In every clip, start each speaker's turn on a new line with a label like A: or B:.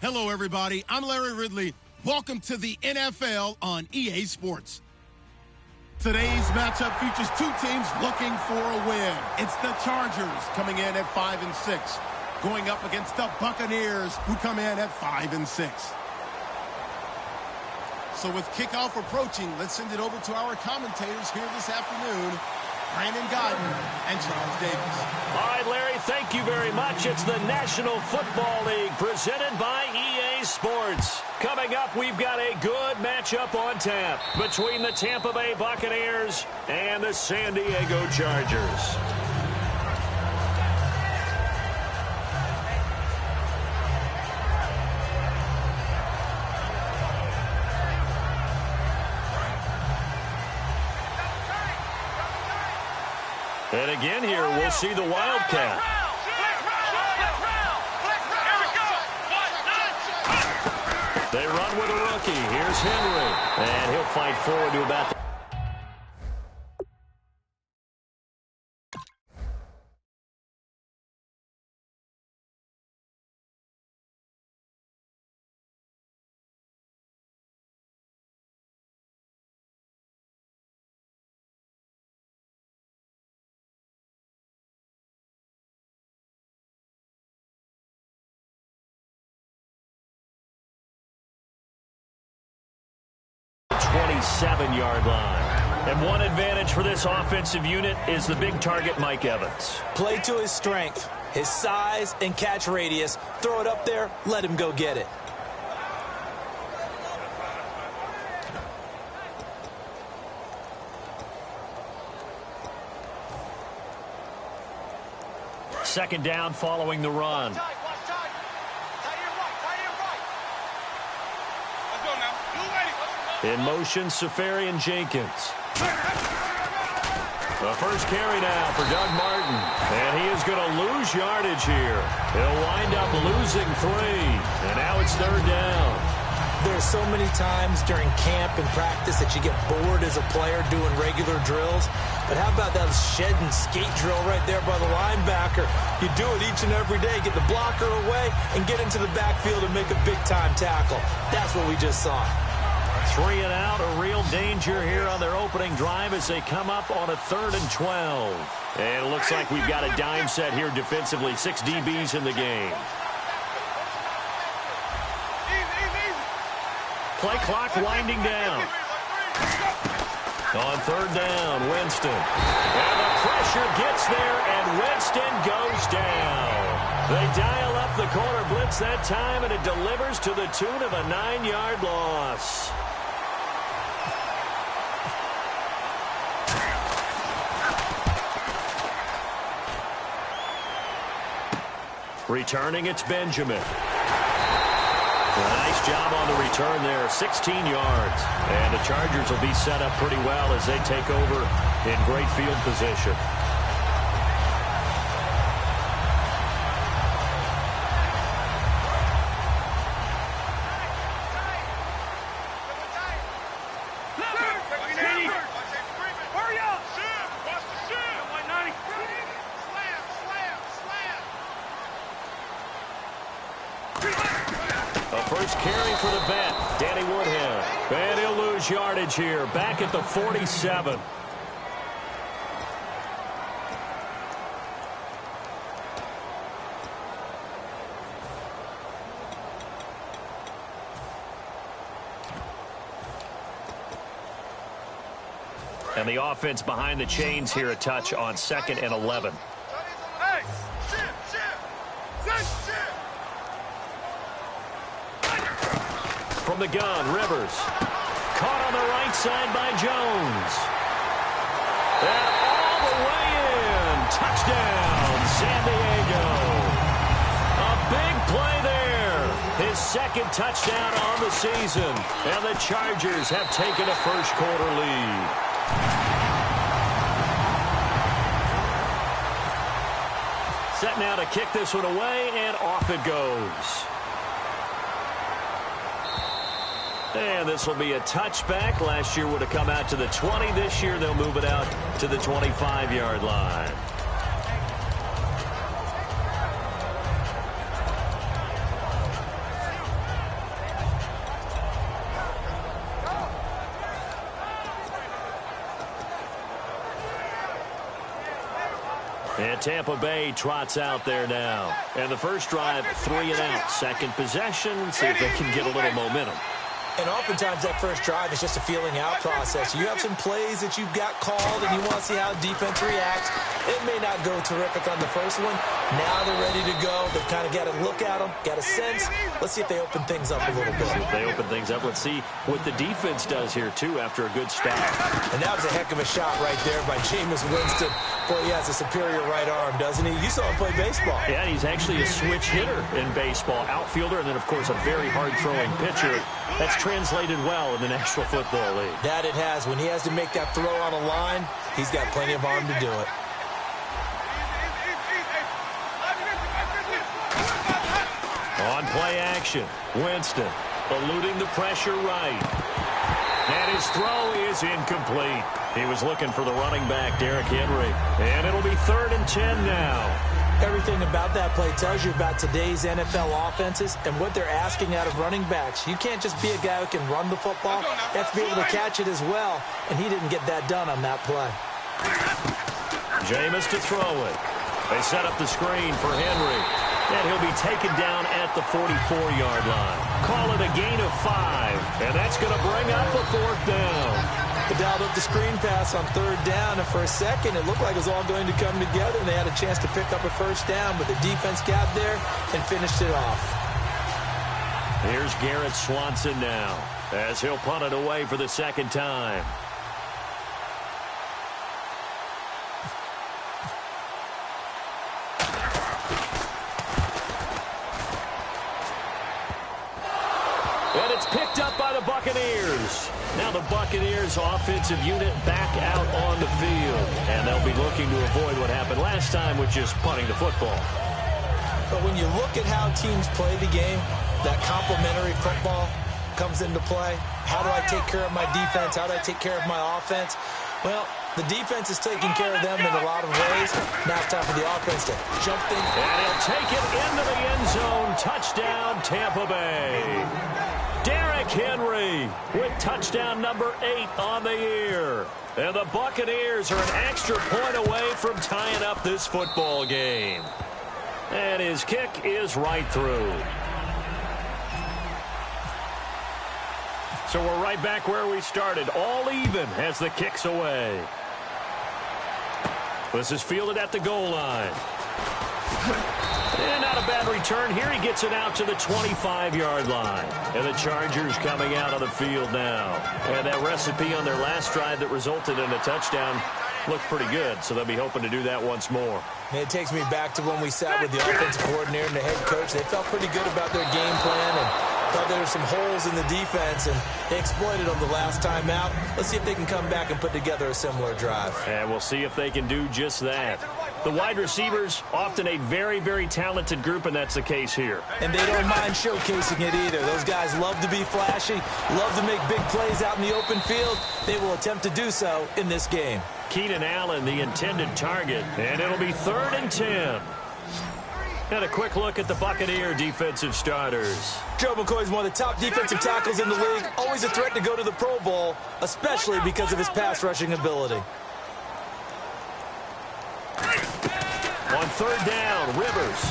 A: Hello, everybody. I'm Larry Ridley. Welcome to the NFL on EA Sports. Today's matchup features two teams looking for a win. It's the Chargers coming in at 5-6, going up against the Buccaneers, who come in at 5-6. So with kickoff approaching, let's send it over to our commentators here this afternoon, Brandon Godden and Charles Davis.
B: All right, Larry, thank you very much. It's the National Football League presented by EA Sports. Coming up, we've got a good matchup on tap between the Tampa Bay Buccaneers and the San Diego Chargers. And again here, we'll see the Wildcat. They run with a rookie. Here's Henry. And he'll fight forward to about the yard line. And one advantage for this offensive unit is the big target, Mike Evans.
C: Play to his strength, his size and catch radius. Throw it up there, let him go get it.
B: Second down following the run. In motion, Safarian Jenkins. The first carry now for Doug Martin. And he is going to lose yardage here. He'll wind up losing 3. And now it's third down.
C: There's so many times during camp and practice that you get bored as a player doing regular drills. But how about that shed and skate drill right there by the linebacker? You do it each and every day. Get the blocker away and get into the backfield and make a big-time tackle. That's what we just saw.
B: 3 and out, a real danger here on their opening drive as they come up on a 3rd and 12. And it looks like we've got a dime set here defensively. 6 DBs in the game. Play clock winding down. On 3rd down, Winston. And the pressure gets there, and Winston goes down. They dial up the corner blitz that time, and it delivers to the tune of a 9-yard loss. Returning, it's Benjamin. Nice job on the return there, 16 yards. And the Chargers will be set up pretty well as they take over in great field position. Yardage here, back at the 47. And the offense behind the chains here, a touch on 2nd and 11. From the gun, Rivers. Caught on the right side by Jones. And all the way in. Touchdown, San Diego. A big play there. His 2nd touchdown on the season. And the Chargers have taken a first-quarter lead. Set now to kick this one away, and off it goes. And this will be a touchback. Last year would have come out to the 20. This year they'll move it out to the 25-yard line. And Tampa Bay trots out there now. And the first drive, 3 and out. Second possession, see if they can get a little momentum.
C: And oftentimes that first drive is just a feeling out process. You have some plays that you've got called and you want to see how defense reacts. It may not go terrific on the first one. Now they're ready to go. They've kind of got to look at them, got a sense. Let's see if they open things up a little bit.
B: See if they open things up. Let's see what the defense does here, too, after a good stop.
C: And that was a heck of a shot right there by Jameis Winston. Boy, he has a superior right arm, doesn't he? You saw him play baseball.
B: Yeah, he's actually a switch hitter in baseball. Outfielder and then, of course, a very hard-throwing pitcher. That's translated well in the National Football League.
C: That it has. When he has to make that throw on a line, he's got plenty of arm to do it.
B: On play action, Winston eluding the pressure right. And his throw is incomplete. He was looking for the running back, Derrick Henry. And it'll be 3rd and 10 now.
C: Everything about that play tells you about today's NFL offenses and what they're asking out of running backs. You can't just be a guy who can run the football. You have to be able to catch it as well, and he didn't get that done on that play.
B: Jameis to throw it. They set up the screen for Henry, and he'll be taken down at the 44-yard line. Call it a gain of 5, and that's going to bring up a 4th down.
C: They dialed up the screen pass on 3rd down, and for a second it looked like it was all going to come together, and they had a chance to pick up a 1st down, but the defense got there and finished it off.
B: Here's Garrett Swanson now, as he'll punt it away for the 2nd time. And it's picked up by the Buccaneers. Now the Buccaneers offensive unit back out on the field. And they'll be looking to avoid what happened last time with just punting the football.
C: But when you look at how teams play the game, that complementary football comes into play. How do I take care of my defense? How do I take care of my offense? Well, the defense is taking care of them in a lot of ways. Now it's time for the offense to jump things.
B: And he'll take it into the end zone. Touchdown, Tampa Bay. Derrick Henry with touchdown number 8 on the year. And the Buccaneers are an extra point away from tying up this football game. And his kick is right through. So we're right back where we started. All even as the kick's away. This is fielded at the goal line. And not a bad return here. He gets it out to the 25-yard line. And the Chargers coming out on the field now. And that recipe on their last drive that resulted in a touchdown looked pretty good. So they'll be hoping to do that once more.
C: And it takes me back to when we sat with the offensive coordinator and the head coach. They felt pretty good about their game plan and thought there were some holes in the defense, and they exploited them the last time out. Let's see if they can come back and put together a similar drive.
B: And we'll see if they can do just that. The wide receivers, often a very, very talented group, and that's the case here.
C: And they don't mind showcasing it either. Those guys love to be flashy, love to make big plays out in the open field. They will attempt to do so in this game.
B: Keenan Allen, the intended target, and it'll be 3rd and 10. And a quick look at the Buccaneer defensive starters.
C: Joe McCoy is one of the top defensive tackles in the league. Always a threat to go to the Pro Bowl, especially because of his pass rushing ability.
B: On 3rd down, Rivers.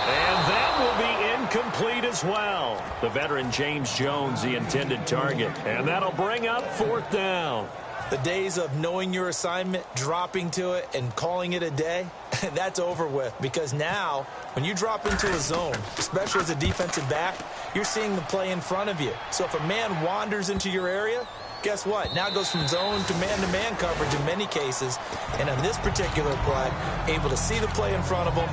B: And that will be incomplete as well. The veteran James Jones, the intended target. And that'll bring up 4th down.
C: The days of knowing your assignment, dropping to it, and calling it a day, that's over with. Because now, when you drop into a zone, especially as a defensive back, you're seeing the play in front of you. So if a man wanders into your area, guess what? Now it goes from zone to man coverage in many cases. And on this particular play, able to see the play in front of him,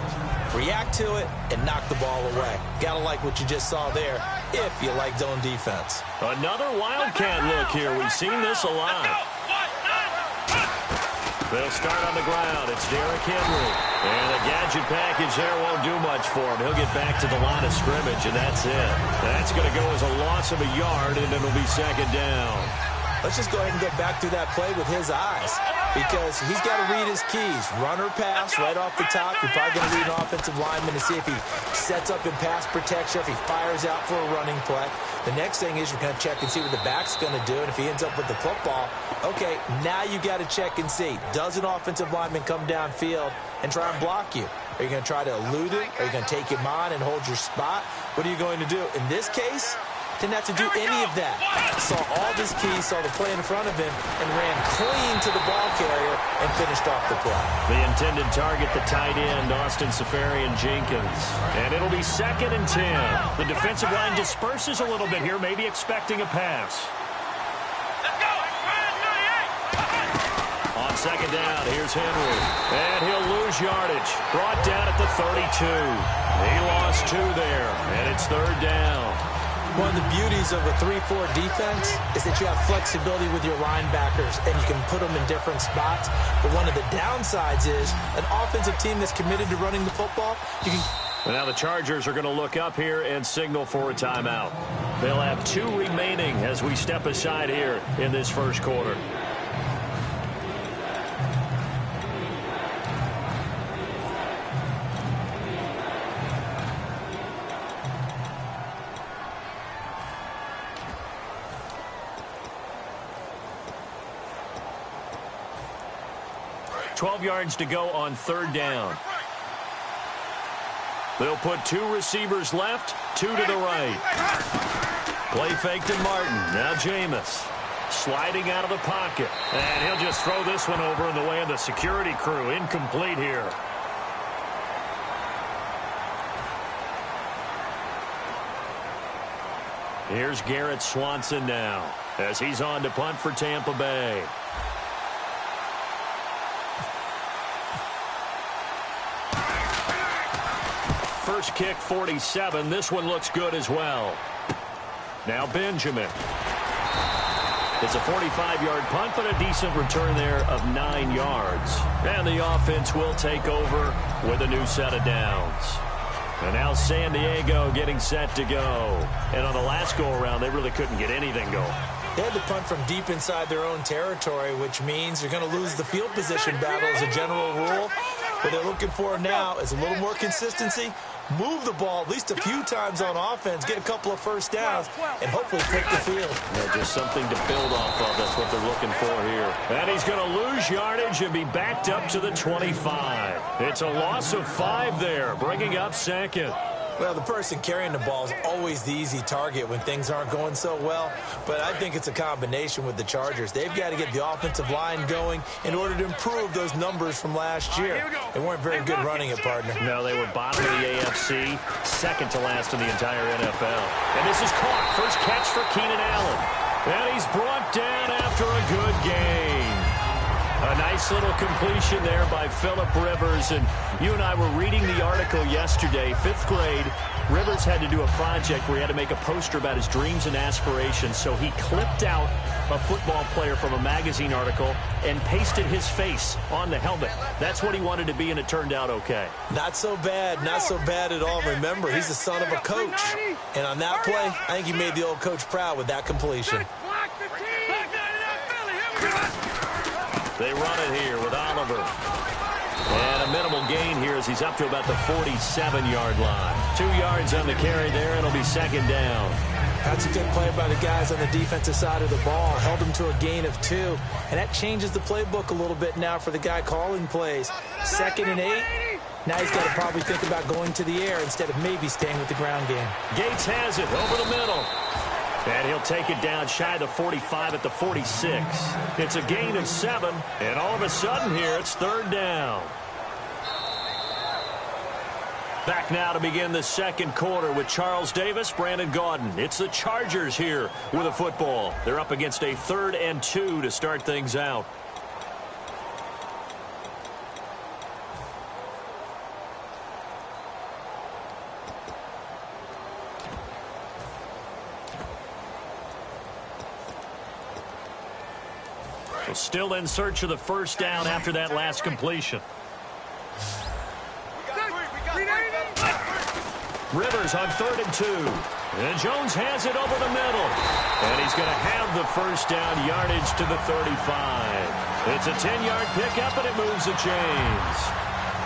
C: react to it, and knock the ball away. Gotta like what you just saw there, if you like zone defense.
B: Another Wildcat look here. We've seen this a lot. They'll start on the ground. It's Derrick Henry. And a gadget package there won't do much for him. He'll get back to the line of scrimmage, and that's it. That's going to go as a loss of a yard, and it'll be 2nd down.
C: Let's just go ahead and go back through that play with his eyes. because he's got to read his keys. Run or pass right off the top. You're probably going to read an offensive lineman to see if he sets up in pass protection, if he fires out for a running play. The next thing is you're going to check and see what the back's going to do, and if he ends up with the football, okay, now you got to check and see. Does an offensive lineman come downfield and try and block you? Are you going to try to elude it? Are you going to take him on and hold your spot? What are you going to do? In this case, didn't have to do any of that. Saw all his keys, saw the play in front of him, and ran clean to the ball carrier and finished off the play.
B: The intended target, the tight end, Austin Seferian-Jenkins. And it'll be 2nd and 10. The defensive line disperses a little bit here, maybe expecting a pass. On 2nd down, here's Henry. And he'll lose yardage. Brought down at the 32. He lost 2 there, and it's 3rd down.
C: One of the beauties of a 3-4 defense is that you have flexibility with your linebackers, and you can put them in different spots. But one of the downsides is an offensive team that's committed to running the football. You can.
B: Now the Chargers are going to look up here and signal for a timeout. They'll have 2 remaining as we step aside here in this first quarter. $12 yards to go on 3rd down. They'll put 2 receivers left, 2 to the right. Play fake to Martin. Now Jameis sliding out of the pocket. And he'll just throw this one over in the way of the security crew. Incomplete here. Here's Garrett Swanson now as he's on to punt for Tampa Bay. First kick, 47. This one looks good as well. Now Benjamin. It's a 45-yard punt, but a decent return there of 9 yards. And the offense will take over with a new set of downs. And now San Diego getting set to go. And on the last go-around, they really couldn't get anything going.
C: They had to punt from deep inside their own territory, which means you're going to lose the field position battle as a general rule. What they're looking for now is a little more consistency, move the ball at least a few times on offense, get a couple of first downs, and hopefully take the field.
B: Yeah, just something to build off of. That's what they're looking for here. And he's going to lose yardage and be backed up to the 25. It's a loss of 5 there, bringing up 2nd.
C: Well, the person carrying the ball is always the easy target when things aren't going so well. But I think it's a combination with the Chargers. They've got to get the offensive line going in order to improve those numbers from last year. They weren't very good running it, partner.
B: No, they were bottom of the AFC, 2nd to last in the entire NFL. And this is caught. First catch for Keenan Allen. And he's brought down after a good game. A nice little completion there by Phillip Rivers. And you and I were reading the article yesterday, 5th grade. Rivers had to do a project where he had to make a poster about his dreams and aspirations. So he clipped out a football player from a magazine article and pasted his face on the helmet. That's what he wanted to be, and it turned out okay.
C: Not so bad. Not so bad at all. Remember, he's the son of a coach. And on that play, I think he made the old coach proud with that completion.
B: They run it here with Oliver. And a minimal gain here as he's up to about the 47-yard line. 2 yards on the carry there, and it'll be 2nd down.
C: That's a good play by the guys on the defensive side of the ball. Held him to a gain of 2. And that changes the playbook a little bit now for the guy calling plays. 2nd and 8. Now he's got to probably think about going to the air instead of maybe staying with the ground game.
B: Gates has it over the middle. And he'll take it down shy of the 45 at the 46. It's a gain of 7, and all of a sudden here it's 3rd down. Back now to begin the 2nd quarter with Charles Davis, Brandon Gaudin. It's the Chargers here with a football. They're up against a 3rd and 2 to start things out. Still in search of the first down after that last completion. Rivers on 3rd and 2. And Jones has it over the middle. And he's going to have the first down, yardage to the 35. It's a 10-yard pickup, and it moves the chains.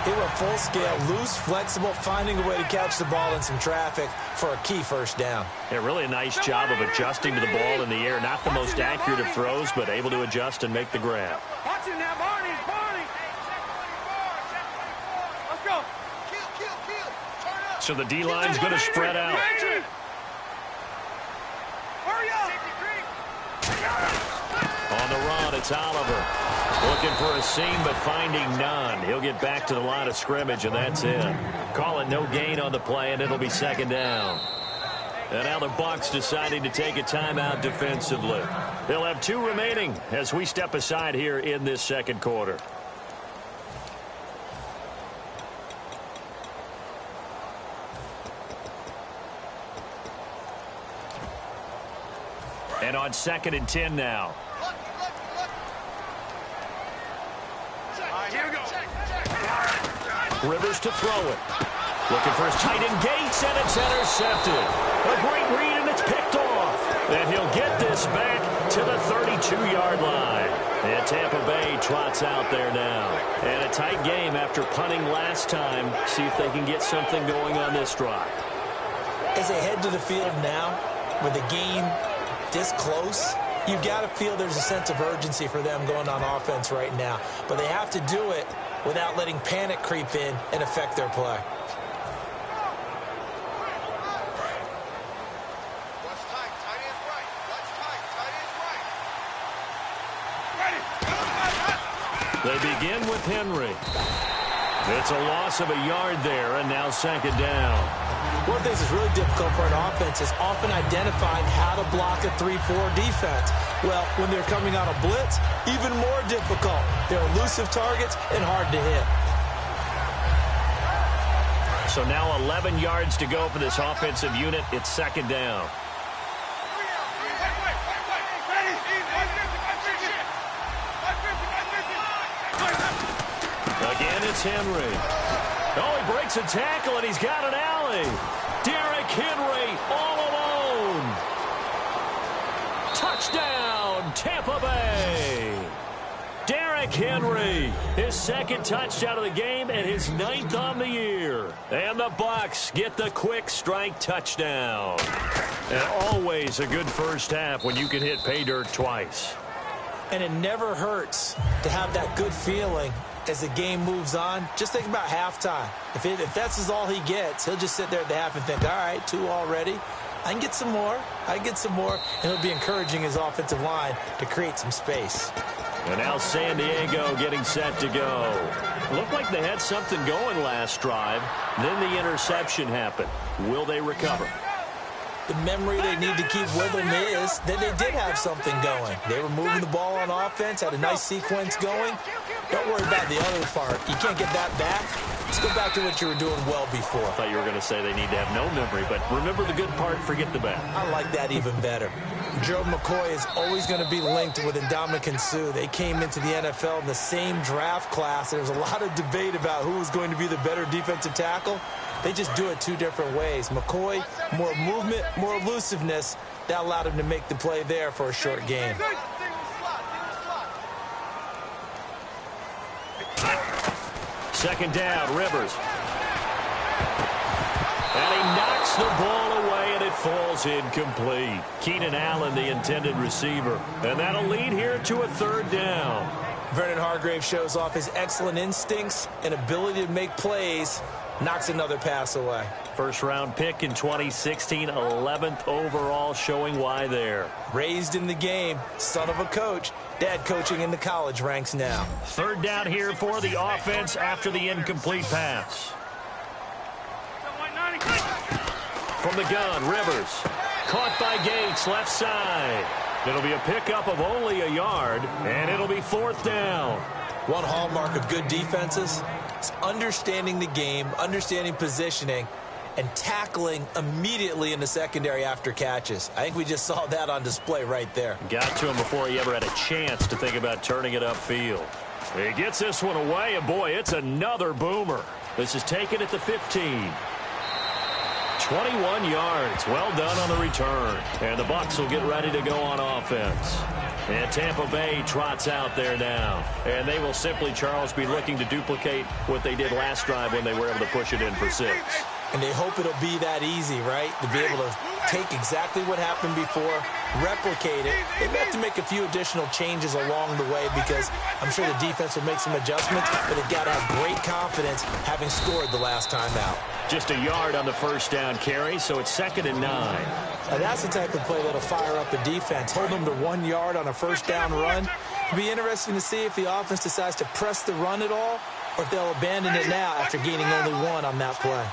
C: He went full scale, loose, flexible, finding a way to catch the ball in some traffic for a key first down.
B: Yeah, really a nice job of adjusting to the ball in the air. Not the most accurate of throws, but able to adjust and make the grab.
D: Watching that, Barney, Barney. Let's go. Kill. Turn up.
B: So the D-line's going to spread out.
D: Hurry up.
B: On the run, it's Oliver. Looking for a seam, but finding none. He'll get back to the line of scrimmage, and that's it. Call it no gain on the play, and it'll be second down. And now the Bucs deciding to take a timeout defensively. They'll have 2 remaining as we step aside here in this second quarter. And on 2nd and 10 now.
D: Here we go.
B: Rivers to throw it. Looking for his tight end Gates, and it's intercepted. A great read, and it's picked off. And he'll get this back to the 32-yard line. And Tampa Bay trots out there now. And a tight game after punting last time. See if they can get something going on this drive.
C: As they head to the field now, with the game this close, you've got to feel there's a sense of urgency for them going on offense right now. But they have to do it without letting panic creep in and affect their play.
B: They begin with Henry. It's a loss of a yard there, and now 2nd down.
C: One of the things that's really difficult for an offense is often identifying how to block a 3-4 defense. Well, when they're coming on a blitz, even more difficult. They're elusive targets and hard to hit.
B: So now 11 yards to go for this offensive unit. It's 2nd down. Again, it's Henry. Oh, he breaks a tackle, and he's got an alley. Derrick Henry all alone. Touchdown, Tampa Bay. Derrick Henry, his 2nd touchdown of the game and his 9th on the year. And the Bucs get the quick strike touchdown. And always a good first half when you can hit pay dirt twice.
C: And it never hurts to have that good feeling as the game moves on. Just think about halftime. If that's all he gets, he'll just sit there at the half and think, all right, 2 already. I can get some more. And he'll be encouraging his offensive line to create some space.
B: And now San Diego getting set to go. Looked like they had something going last drive. Then the interception happened. Will they recover?
C: The memory they need to keep with them is that they did have something going. They were moving the ball on offense, had a nice sequence going. Don't worry about the other part. You can't get that back. Let's go back to what you were doing well before.
B: I thought you were going to say they need to have no memory, but remember the good part, forget the bad.
C: I like that even better. Gerald McCoy is always going to be linked with Ndamukong Suh. They came into the NFL in the same draft class. There was a lot of debate about who was going to be the better defensive tackle. They just do it 2 different ways. McCoy, more movement, more elusiveness. That allowed him to make the play there for a short gain.
B: Second down, Rivers. And he knocks the ball away, and it falls incomplete. Keenan Allen, the intended receiver. And that'll lead here to a 3rd down.
C: Vernon Hargrave shows off his excellent instincts and ability to make plays. Knocks another pass away.
B: First-round pick in 2016, 11th overall, showing why there.
C: Raised in the game, son of a coach. Dad coaching in the college ranks now.
B: 3rd down here for the offense after the incomplete pass. From the gun, Rivers. Caught by Gates, left side. It'll be a pickup of only a yard, and it'll be 4th down.
C: One hallmark of good defenses is understanding the game, understanding positioning, and tackling immediately in the secondary after catches. I think we just saw that on display right there.
B: Got to him before he ever had a chance to think about turning it upfield. He gets this one away, and boy, it's another boomer. This is taken at the 15. 21 yards. Well done on the return. And the Bucs will get ready to go on offense. And Tampa Bay trots out there now. And they will simply, Charles, be looking to duplicate what they did last drive when they were able to push it in for 6.
C: And they hope it'll be that easy, right? To be able to take exactly what happened before, replicate it. They may have to make a few additional changes along the way because I'm sure the defense will make some adjustments, but they've got to have great confidence having scored the last time out.
B: Just a yard on the first down carry, so it's 2nd and 9.
C: Now that's the type of play that'll fire up a defense. Hold them to 1 yard on a first down run. It'll be interesting to see if the offense decides to press the run at all or if they'll abandon it now after gaining only 1 on that play.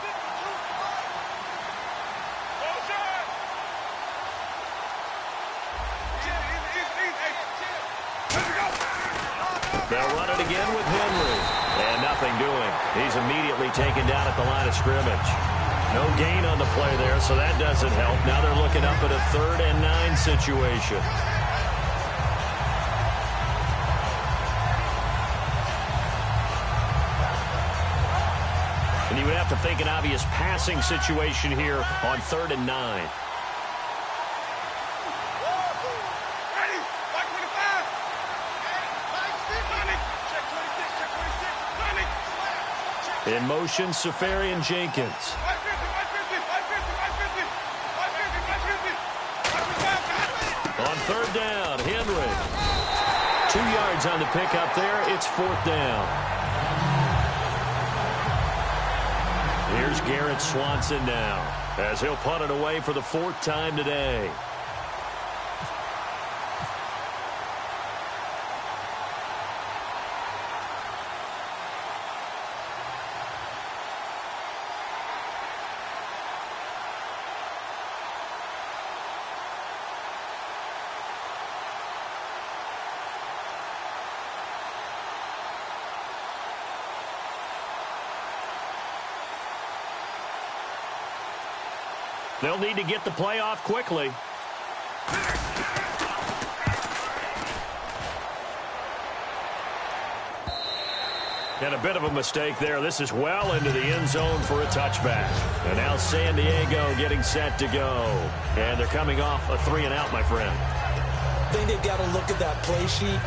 B: They'll run it again with Henry. And nothing doing. He's immediately taken down at the line of scrimmage. No gain on the play there, so that doesn't help. Now they're looking up at a 3rd and 9 situation. And you would have to think an obvious passing situation here on 3rd and 9. In motion, Safarian Jenkins. On 3rd down, Henry. 2 yards on the pickup there. It's 4th down. Here's Garrett Swanson now as he'll punt it away for the 4th time today. They'll need to get the play off quickly. And a bit of a mistake there. This is well into the end zone for a touchback. And now San Diego getting set to go. And they're coming off a 3 and out, my friend.
C: I think they've got to look at that play sheet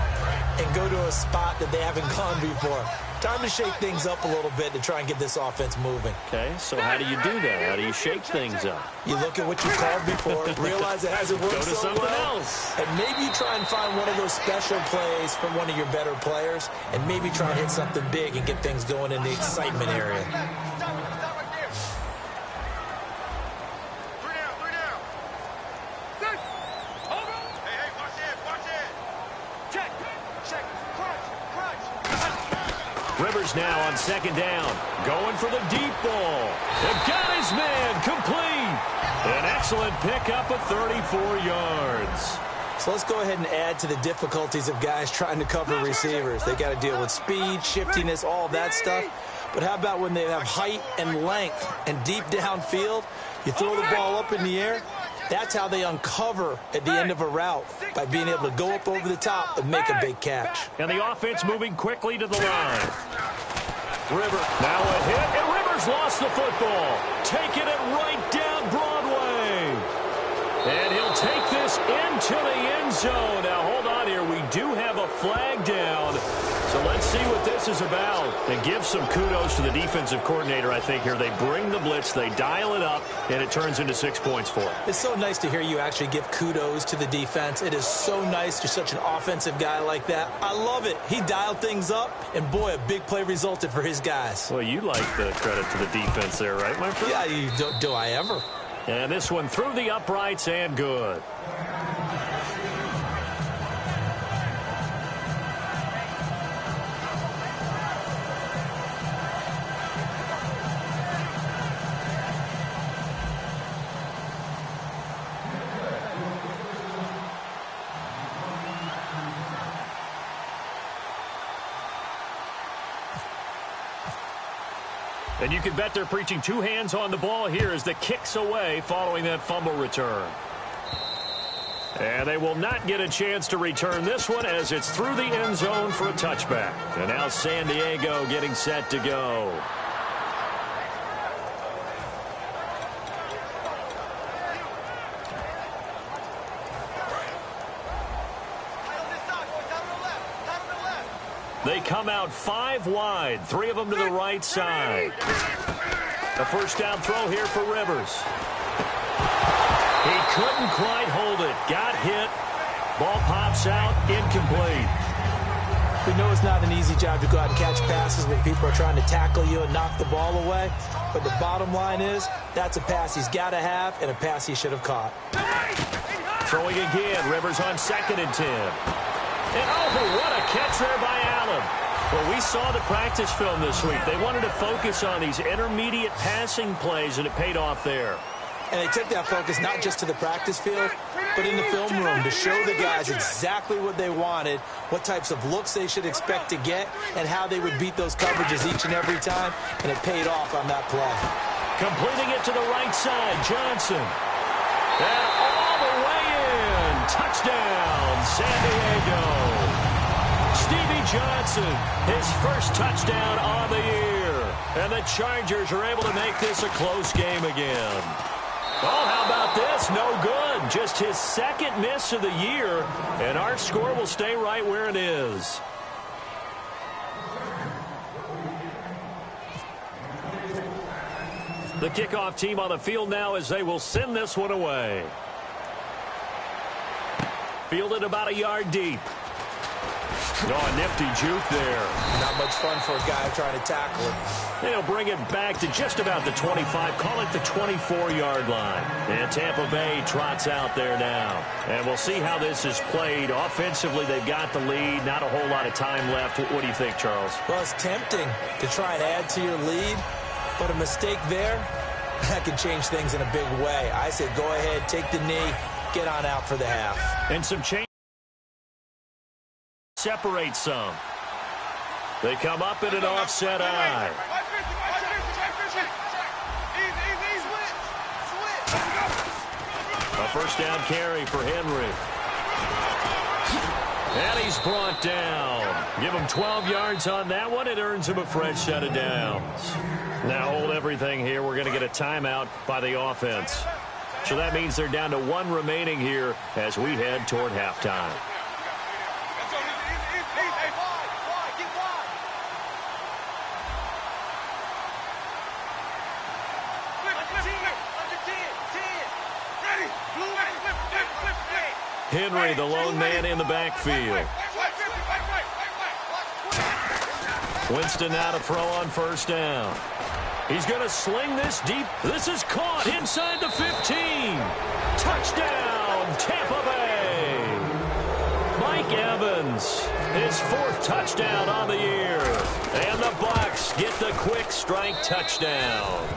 C: and go to a spot that they haven't gone before. Time to shake things up a little bit to try and get this offense moving.
B: Okay, so how do you do that? How do you shake things up?
C: You look at what you called before, realize it hasn't worked so well. Go to something else. And maybe you try and find one of those special plays from one of your better players, and maybe try and hit something big and get things going in the excitement area.
B: Rivers now on 2nd down. Going for the deep ball. They've got his man complete. An excellent pickup of 34 yards.
C: So let's go ahead and add to the difficulties of guys trying to cover receivers. They got to deal with speed, shiftiness, all of that stuff. But how about when they have height and length and deep downfield? You throw the ball up in the air. That's how they uncover at the end of a route, by being able to go up over the top and make a big catch.
B: And the offense moving quickly to the line. River now a hit, and Rivers lost the football. Taking it right down Broadway. And he'll take this into the end zone. Now, hold on here. We do have a flag down. So let's see what this is about. And give some kudos to the defensive coordinator, I think, here. They bring the blitz, they dial it up, and it turns into 6 points for them.
C: It's so nice to hear you actually give kudos to the defense. It is so nice. You're such an offensive guy like that. I love it. He dialed things up, and boy, a big play resulted for his guys.
B: Well, you like the credit to the defense there, right, my friend?
C: Yeah, do I ever?
B: And this one through the uprights and good. And you can bet they're preaching 2 hands on the ball here as the kick's away following that fumble return. And they will not get a chance to return this one as it's through the end zone for a touchback. And now San Diego getting set to go. They come out 5 wide, 3 of them to the right side. A first down throw here for Rivers. He couldn't quite hold it. Got hit. Ball pops out, incomplete.
C: We know it's not an easy job to go out and catch passes when people are trying to tackle you and knock the ball away. But the bottom line is, that's a pass he's got to have and a pass he should have caught.
B: Throwing again, Rivers on 2nd and 10. And oh, what a catch there by Allen. Well, we saw the practice film this week. They wanted to focus on these intermediate passing plays, and it paid off there.
C: And they took that focus not just to the practice field, but in the film room to show the guys exactly what they wanted, what types of looks they should expect to get, and how they would beat those coverages each and every time, and it paid off on that play.
B: Completing it to the right side, Johnson. And all the way in. Touchdown, San Diego. Stevie Johnson, his first touchdown on the year. And the Chargers are able to make this a close game again. Oh, how about this? No good. Just his 2nd miss of the year, and our score will stay right where it is. The kickoff team on the field now as they will send this one away. Fielded about a yard deep. Oh, a nifty juke there.
C: Not much fun for a guy trying to tackle him.
B: They'll bring it back to just about the 25, call it the 24-yard line. And Tampa Bay trots out there now. And we'll see how this is played. Offensively, they've got the lead. Not a whole lot of time left. What do you think, Charles?
C: Well, it's tempting to try and add to your lead, but a mistake there, that could change things in a big way. I say go ahead, take the knee, get on out for the half.
B: And some change. Separate some. They come up in an offset eye. A first down carry for Henry. And he's brought down. Give him 12 yards on that one. It earns him a fresh set of downs. Now hold everything here. We're going to get a timeout by the offense. So that means they're down to 1 remaining here as we head toward halftime. Henry, the lone man in the backfield. Winston now to throw on first down. He's going to sling this deep. This is caught inside the 15. Touchdown, Tampa Bay. Mike Evans, his 4th touchdown on the year. And the Bucs get the quick strike touchdown.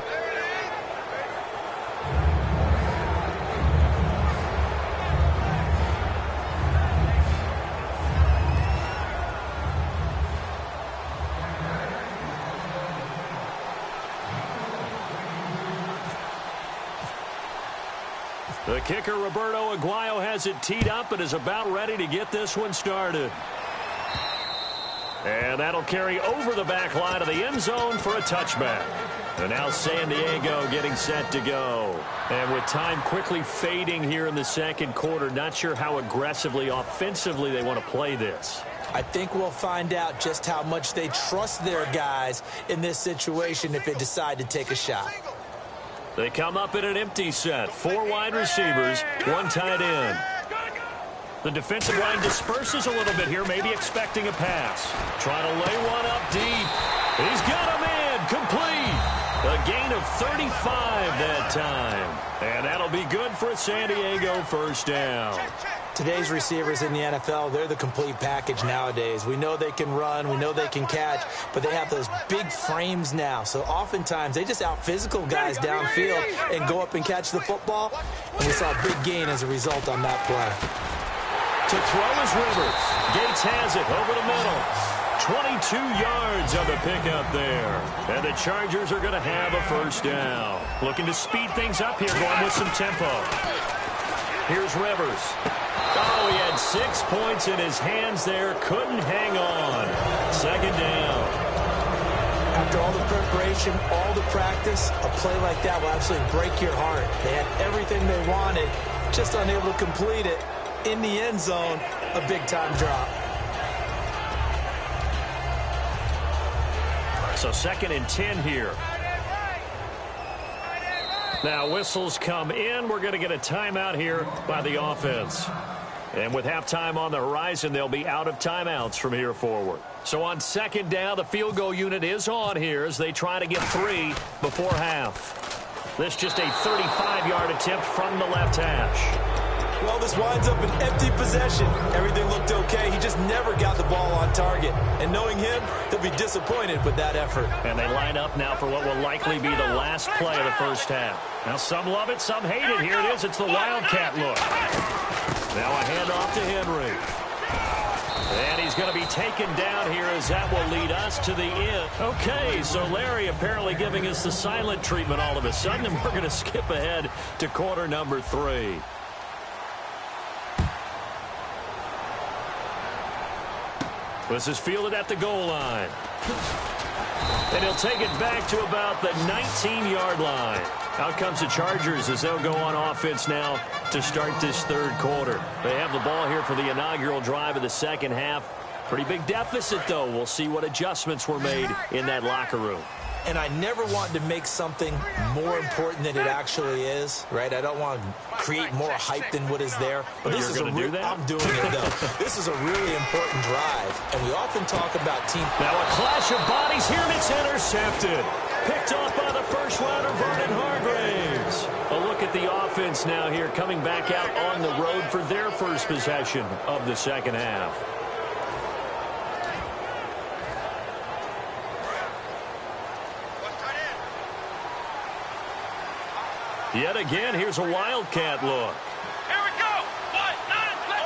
B: The kicker, Roberto Aguayo, has it teed up and is about ready to get this one started. And that'll carry over the back line of the end zone for a touchback. And now San Diego getting set to go. And with time quickly fading here in the second quarter, not sure how aggressively, offensively they want to play this.
C: I think we'll find out just how much they trust their guys in this situation if they decide to take a shot.
B: They come up in an empty set. 4 wide receivers, 1 tight end. The defensive line disperses a little bit here, maybe expecting a pass. Trying to lay one up deep. He's got him in, complete. A gain of 35 that time. And that'll be good for a San Diego first down.
C: Today's receivers in the NFL, they're the complete package nowadays. We know they can run, we know they can catch, but they have those big frames now. So oftentimes they just out-physical guys downfield and go up and catch the football. And we saw a big gain as a result on that play.
B: To throw is Rivers. Gates has it over the middle. 22 yards on the pickup there. And the Chargers are going to have a first down. Looking to speed things up here, going with some tempo. Here's Rivers. Oh, he had 6 points in his hands there. Couldn't hang on. Second down.
C: After all the preparation, all the practice, a play like that will absolutely break your heart. They had everything they wanted, just unable to complete it. In the end zone, a big-time drop.
B: So 2nd and 10 here. Now whistles come in. We're going to get a timeout here by the offense. And with halftime on the horizon, they'll be out of timeouts from here forward. So on 2nd down, the field goal unit is on here as they try to get 3 before half. This just a 35-yard attempt from the left hash.
C: Well, this winds up an empty possession. Everything looked okay. He just never got the ball on target. And knowing him, they'll be disappointed with that effort.
B: And they line up now for what will likely be the last play of the first half. Now some love it, some hate it. Here it is. It's the Wildcat look. Now a handoff to Henry. And he's going to be taken down here as that will lead us to the end. Okay, so Larry apparently giving us the silent treatment all of a sudden, and we're going to skip ahead to quarter number 3. This is fielded at the goal line. And he'll take it back to about the 19-yard line. Out comes the Chargers as they'll go on offense now to start this 3rd quarter. They have the ball here for the inaugural drive of the 2nd half. Pretty big deficit, though. We'll see what adjustments were made in that locker room.
C: And I never want to make something more important than it actually is, right? I don't want to create more hype than what is there. But this is
B: do that?
C: I'm doing it, though. This is a really important drive, and we often talk about team.
B: Now a clash of bodies here, and it's intercepted. Picked off by the first rounder, Vernon Hargraves. A look at the offense now here, coming back out on the road for their first possession of the 2nd half. Yet again, here's a Wildcat look.
D: Here we go. What? Let's go.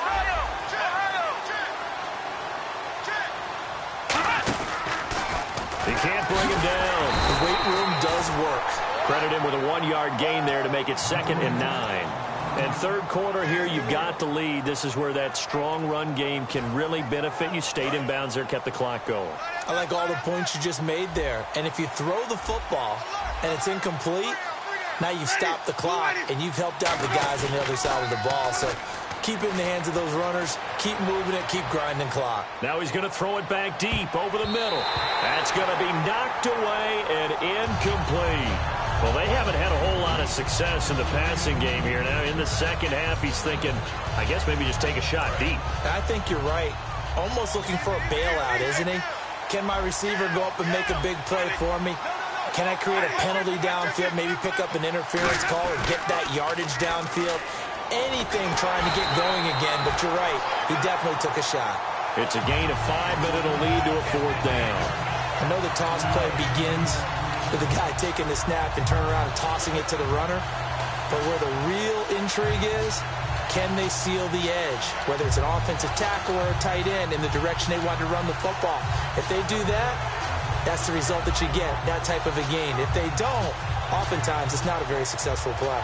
B: He can't bring him down.
C: The weight room does work.
B: Credit him with a 1-yard gain there to make it 2nd and 9. And 3rd quarter here, you've got the lead. This is where that strong run game can really benefit you. Stayed in bounds there, kept the clock going.
C: I like all the points you just made there. And if you throw the football and it's incomplete, now you've stopped the clock, and you've helped out the guys on the other side of the ball. So keep it in the hands of those runners. Keep moving it. Keep grinding clock.
B: Now he's going to throw it back deep over the middle. That's going to be knocked away and incomplete. Well, they haven't had a whole lot of success in the passing game here. Now in the 2nd half, he's thinking, I guess maybe just take a shot deep.
C: I think you're right. Almost looking for a bailout, isn't he? Can my receiver go up and make a big play for me? Can I create a penalty downfield, maybe pick up an interference call or get that yardage downfield? Anything trying to get going again, but you're right. He definitely took a shot.
B: It's a gain of 5, but it'll lead to a 4th down.
C: I know the toss play begins with the guy taking the snap and turning around and tossing it to the runner. But where the real intrigue is, can they seal the edge? Whether it's an offensive tackle or a tight end in the direction they want to run the football. If they do that, that's the result that you get, that type of a gain. If they don't, oftentimes it's not a very successful play.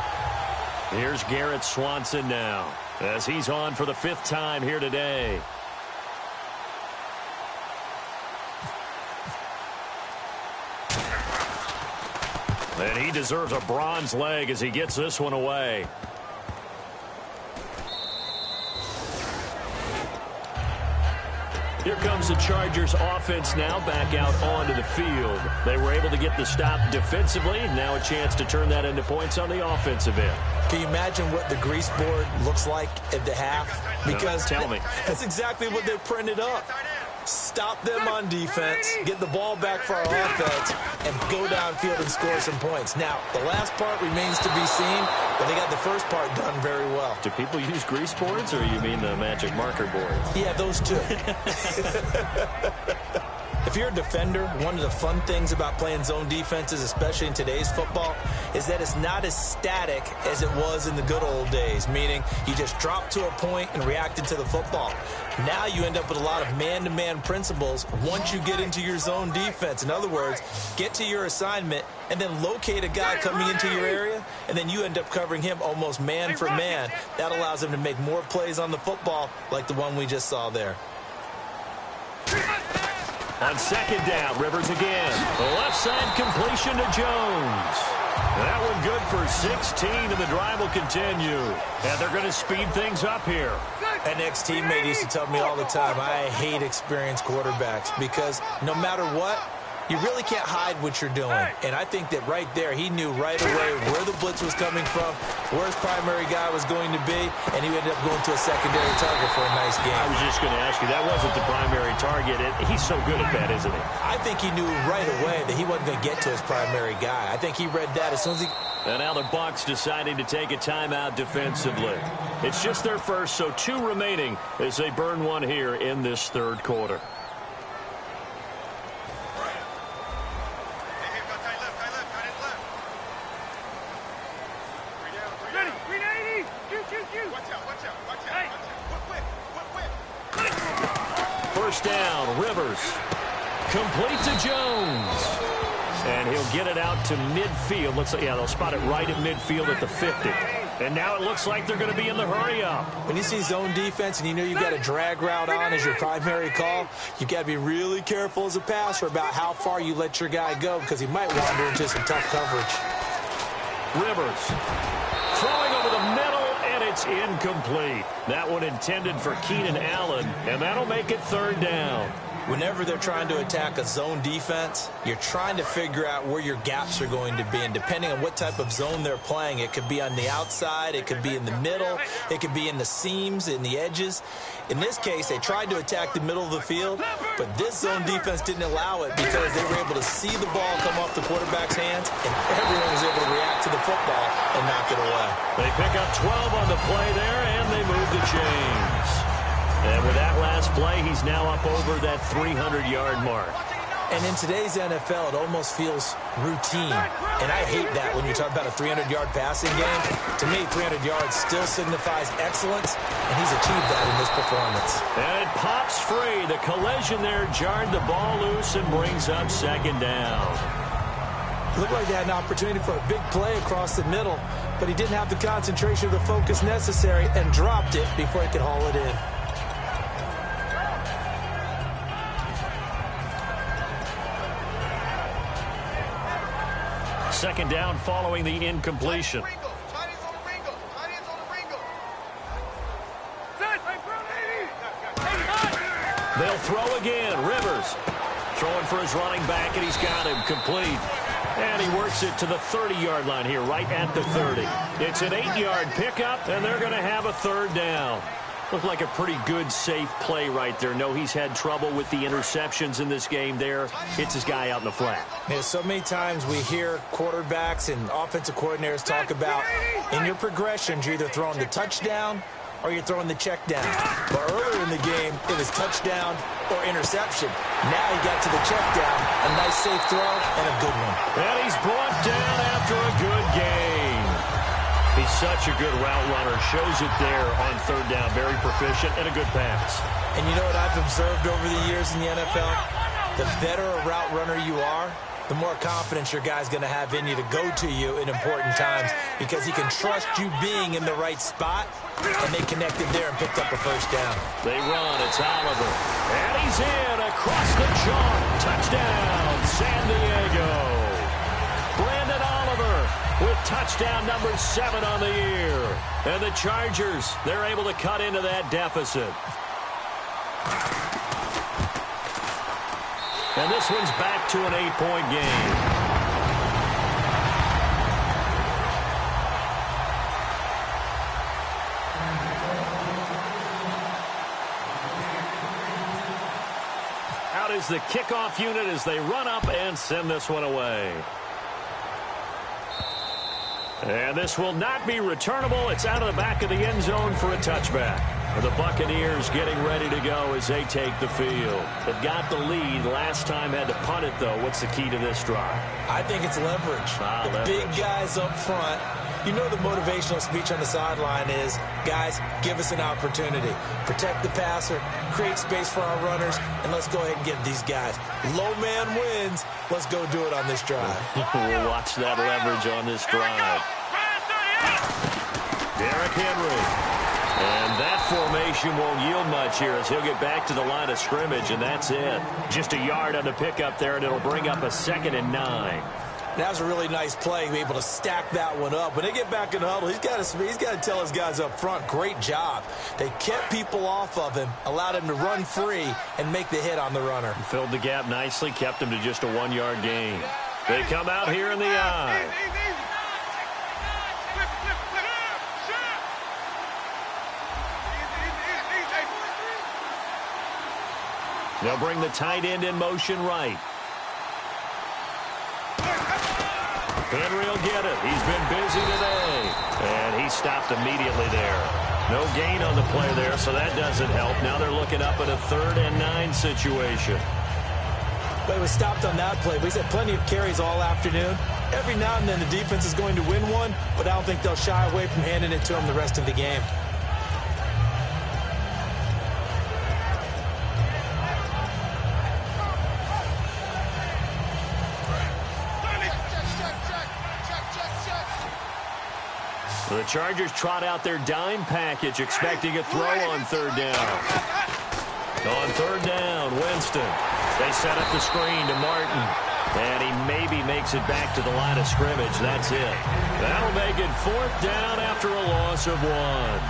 B: Here's Garrett Swanson now as he's on for the 5th time here today. And he deserves a bronze leg as he gets this one away. Here comes the Chargers offense now back out onto the field. They were able to get the stop defensively. Now a chance to turn that into points on the offensive end.
C: Can you imagine what the grease board looks like at the half? Because
B: tell me.
C: That's exactly what they printed up. Stop them on defense, get the ball back for our offense, and go downfield and score some points. Now, the last part remains to be seen, but they got the first part done very well.
B: Do people use grease boards, or you mean the magic marker boards?
C: Yeah, those two. If you're a defender, one of the fun things about playing zone defenses, especially in today's football, is that it's not as static as it was in the good old days, meaning you just dropped to a point and reacted to the football. Now you end up with a lot of man-to-man principles once you get into your zone defense. In other words, get to your assignment and then locate a guy coming into your area, and then you end up covering him almost man for man. That allows him to make more plays on the football like the one we just saw there.
B: On 2nd down, Rivers again. The left side completion to Jones. That one good for 16, and the drive will continue. And they're going to speed things up here.
C: An ex-teammate used to tell me all the time, I hate experienced quarterbacks because no matter what, You really can't hide what you're doing. And I think that right there, he knew right away where the blitz was coming from, where his primary guy was going to be, and he ended up going to a secondary target for a nice game.
B: I was just going to ask you, that wasn't the primary target. He's so good at that, isn't he?
C: I think he knew right away that he wasn't going to get to his primary guy. I think he read that as soon as he...
B: And now the Bucs deciding to take a timeout defensively. It's just their first, so 2 remaining as they burn one here in this third quarter. First down, Rivers. Complete to Jones. And he'll get it out to midfield. Looks like, yeah, they'll spot it right at midfield at the 50. And now it looks like they're going to be in the hurry-up.
C: When you see zone defense and you know you've got a drag route on as your primary call, you've got to be really careful as a passer about how far you let your guy go because he might wander into some tough coverage.
B: Rivers throwing over the middle, and it's incomplete. That one intended for Keenan Allen, and that'll make it third down.
C: Whenever they're trying to attack a zone defense, you're trying to figure out where your gaps are going to be. And depending on what type of zone they're playing, it could be on the outside, it could be in the middle, it could be in the seams, in the edges. In this case, they tried to attack the middle of the field, but this zone defense didn't allow it because they were able to see the ball come off the quarterback's hands, and everyone was able to react to the football and knock it away.
B: They pick up 12 on the play there, and they move the chains. And with that last play, he's now up over that 300-yard mark.
C: And in today's NFL, it almost feels routine. And I hate that when you talk about a 300-yard passing game. To me, 300 yards still signifies excellence, and he's achieved that in this performance.
B: And it pops free. The collision there jarred the ball loose and brings up second down.
C: Looked like they had an opportunity for a big play across the middle, but he didn't have the concentration or the focus necessary and dropped it before he could haul it in.
B: Second down following the incompletion. They'll throw again. Rivers throwing for his running back, and he's got him complete. And he works it to the 30-yard line here, right at the 30. It's an 8-yard pickup, and they're going to have a third down. Looked like a pretty good, safe play right there. No, he's had trouble with the interceptions in this game there. Hits his guy out in the flat.
C: Yeah, so many times we hear quarterbacks and offensive coordinators talk about in your progressions, you're either throwing the touchdown or you're throwing the check down. But earlier in the game, it was touchdown or interception. Now he got to the check down, a nice safe throw, and a good one.
B: And he's brought down after a good game. He's such a good route runner. Shows it there on third down. Very proficient and a good pass.
C: And you know what I've observed over the years in the NFL? The better a route runner you are, the more confidence your guy's going to have in you to go to you in important times because he can trust you being in the right spot, and they connected there and picked up a first down.
B: They run. It's Oliver. And he's in across the chalk. Touchdown, San Diego. Brandon Oliver with touchdown number 7 on the year. And the Chargers, they're able to cut into that deficit. And this one's back to an 8-point game. Out is the kickoff unit as they run up and send this one away. And this will not be returnable. It's out of the back of the end zone for a touchback. The Buccaneers getting ready to go as they take the field. They've got the lead. Last time had to punt it, though. What's the key to this drive?
C: I think it's leverage. The big guys up front. You know the motivational speech on the sideline is, guys, give us an opportunity. Protect the passer, create space for our runners, and let's go ahead and get these guys. Low man wins. Let's go do it on this drive.
B: We'll watch that leverage on this drive. Derrick Henry. And that formation won't yield much here as he'll get back to the line of scrimmage, and that's it. Just a yard on the pickup there, and it'll bring up a 2nd and 9.
C: That was a really nice play, be able to stack that one up. When they get back in the huddle, he's got to tell his guys up front, great job. They kept people off of him, allowed him to run free and make the hit on the runner.
B: Filled the gap nicely, kept him to just a 1-yard gain. They come out here in the eye. They'll bring the tight end in motion right. Henry will get it. He's been busy today. And he stopped immediately there. No gain on the play there, so that doesn't help. Now they're looking up at a 3rd and 9 situation.
C: But he was stopped on that play. But he's had plenty of carries all afternoon. Every now and then the defense is going to win one, but I don't think they'll shy away from handing it to him the rest of the game.
B: The Chargers trot out their dime package, expecting a throw on 3rd down. On 3rd down, Winston. They set up the screen to Martin. And he maybe makes it back to the line of scrimmage. That's it. That'll make it 4th down after a loss of 1.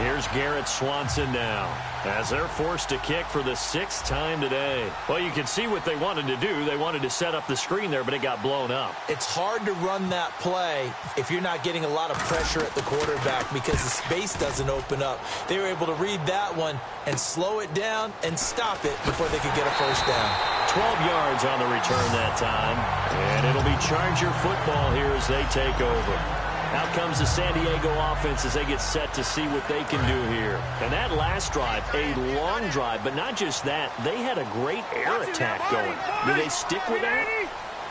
B: Here's Garrett Swanson now, as they're forced to kick for the 6th time today. Well, you can see what they wanted to do. They wanted to set up the screen there, but it got blown up.
C: It's hard to run that play if you're not getting a lot of pressure at the quarterback because the space doesn't open up. They were able to read that one and slow it down and stop it before they could get a 1st down.
B: 12 yards on the return that time. And it'll be Charger football here as they take over. Out comes the San Diego offense as they get set to see what they can do here. And that last drive, a long drive, but not just that. They had a great air attack going. Do they stick with that?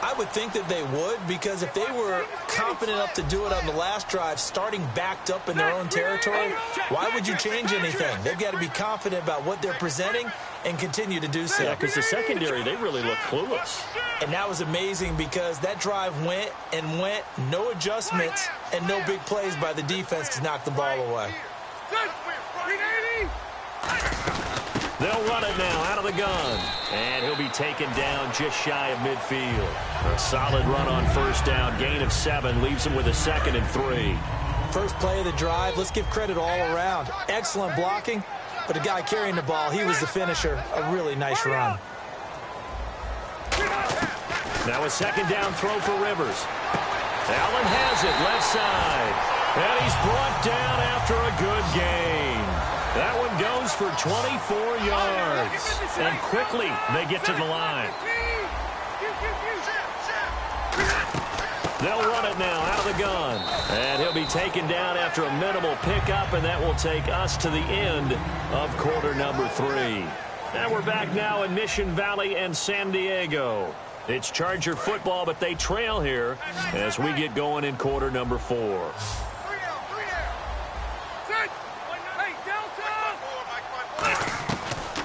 C: I would think that they would, because if they were confident enough to do it on the last drive, starting backed up in their own territory, why would you change anything? They've got to be confident about what they're presenting and continue to do so.
B: Yeah, because the secondary, they really look clueless.
C: And that was amazing because that drive went and went, no adjustments, and no big plays by the defense to knock the ball away.
B: They'll run it now out of the gun. And he'll be taken down just shy of midfield. A solid run on 1st down. Gain of 7 leaves him with a 2nd and 3.
C: First play of the drive, let's give credit all around. Excellent blocking, but the guy carrying the ball, he was the finisher. A really nice run.
B: Now a 2nd down throw for Rivers. Allen has it left side. And he's brought down after a good gain. That one goes for 24 yards. And quickly they get to the line. They'll run it now out of the gun. And he'll be taken down after a minimal pickup, and that will take us to the end of quarter number 3. And we're back now in Mission Valley and San Diego. It's Charger football, but they trail here as we get going in quarter number 4.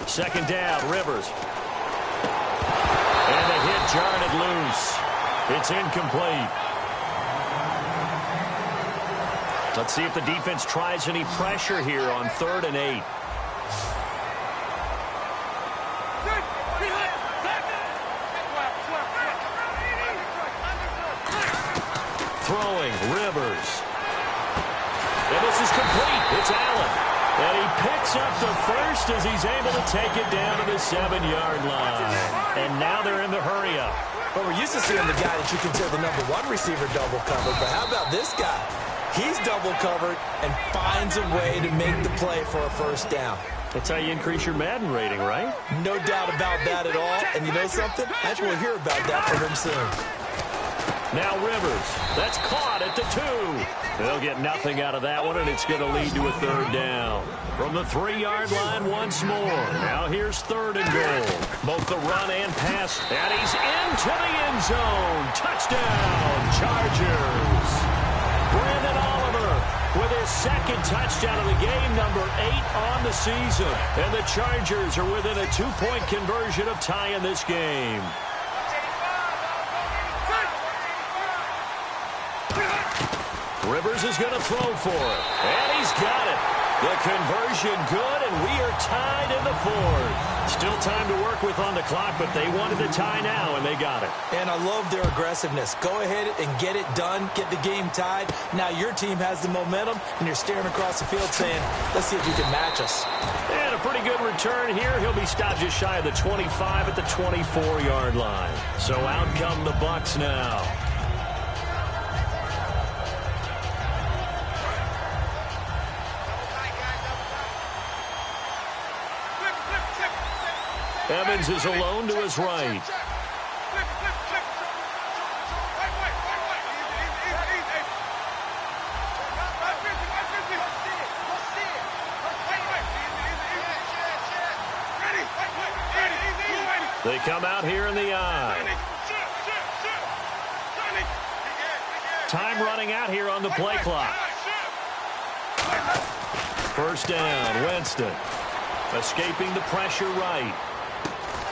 B: Second down, Rivers. And the hit jarred it loose. It's incomplete. Let's see if the defense tries any pressure here on 3rd and 8. Throwing, Rivers. And this is complete. It's Allen. And he picks up the first as he's able to take it down to the 7-yard line. And now they're in the hurry-up.
C: Well, we're used to seeing the guy that you consider the #1 receiver double covered, but how about this guy? He's double covered and finds a way to make the play for a 1st down.
B: That's how you increase your Madden rating, right?
C: No doubt about that at all. And you know something? I think we'll hear about that from him soon.
B: Now Rivers. That's caught at the 2. They'll get nothing out of that one, and it's going to lead to a 3rd down. From the 3-yard line once more. Now here's 3rd and goal. Both the run and pass. And he's into the end zone. Touchdown, Chargers. Brandon Oliver with his 2nd touchdown of the game, number 8 on the season. And the Chargers are within a 2-point conversion of tying this game. Rivers is going to throw for it. And he's got it. The conversion good, and we are tied in the fourth. Still time to work with on the clock, but they wanted the tie now, and they got it.
C: And I love their aggressiveness. Go ahead and get it done. Get the game tied. Now your team has the momentum, and you're staring across the field saying, let's see if you can match us.
B: And a pretty good return here. He'll be stopped just shy of the 25 at the 24-yard line. So out come the Bucs now. Evans is alone to his right. They come out here in the eye. Time running out here on the play clock. First down, Winston. Escaping the pressure right.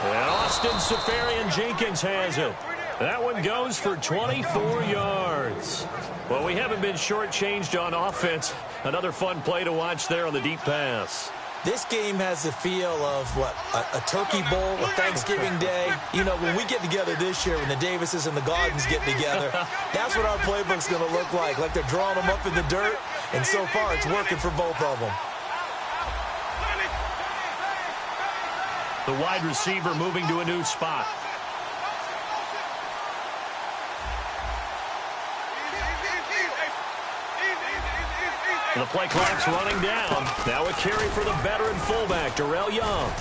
B: And Austin Seferian-Jenkins has it. That one goes for 24 yards. Well, we haven't been shortchanged on offense. Another fun play to watch there on the deep pass.
C: This game has the feel of, what, a turkey bowl, a Thanksgiving day. You know, when we get together this year, when the Davises and the Gardens get together, that's what our playbook's going to look like they're drawing them up in the dirt, and so far it's working for both of them.
B: The wide receiver moving to a new spot. The play clock's running down. Now a carry for the veteran fullback, Darrell Young.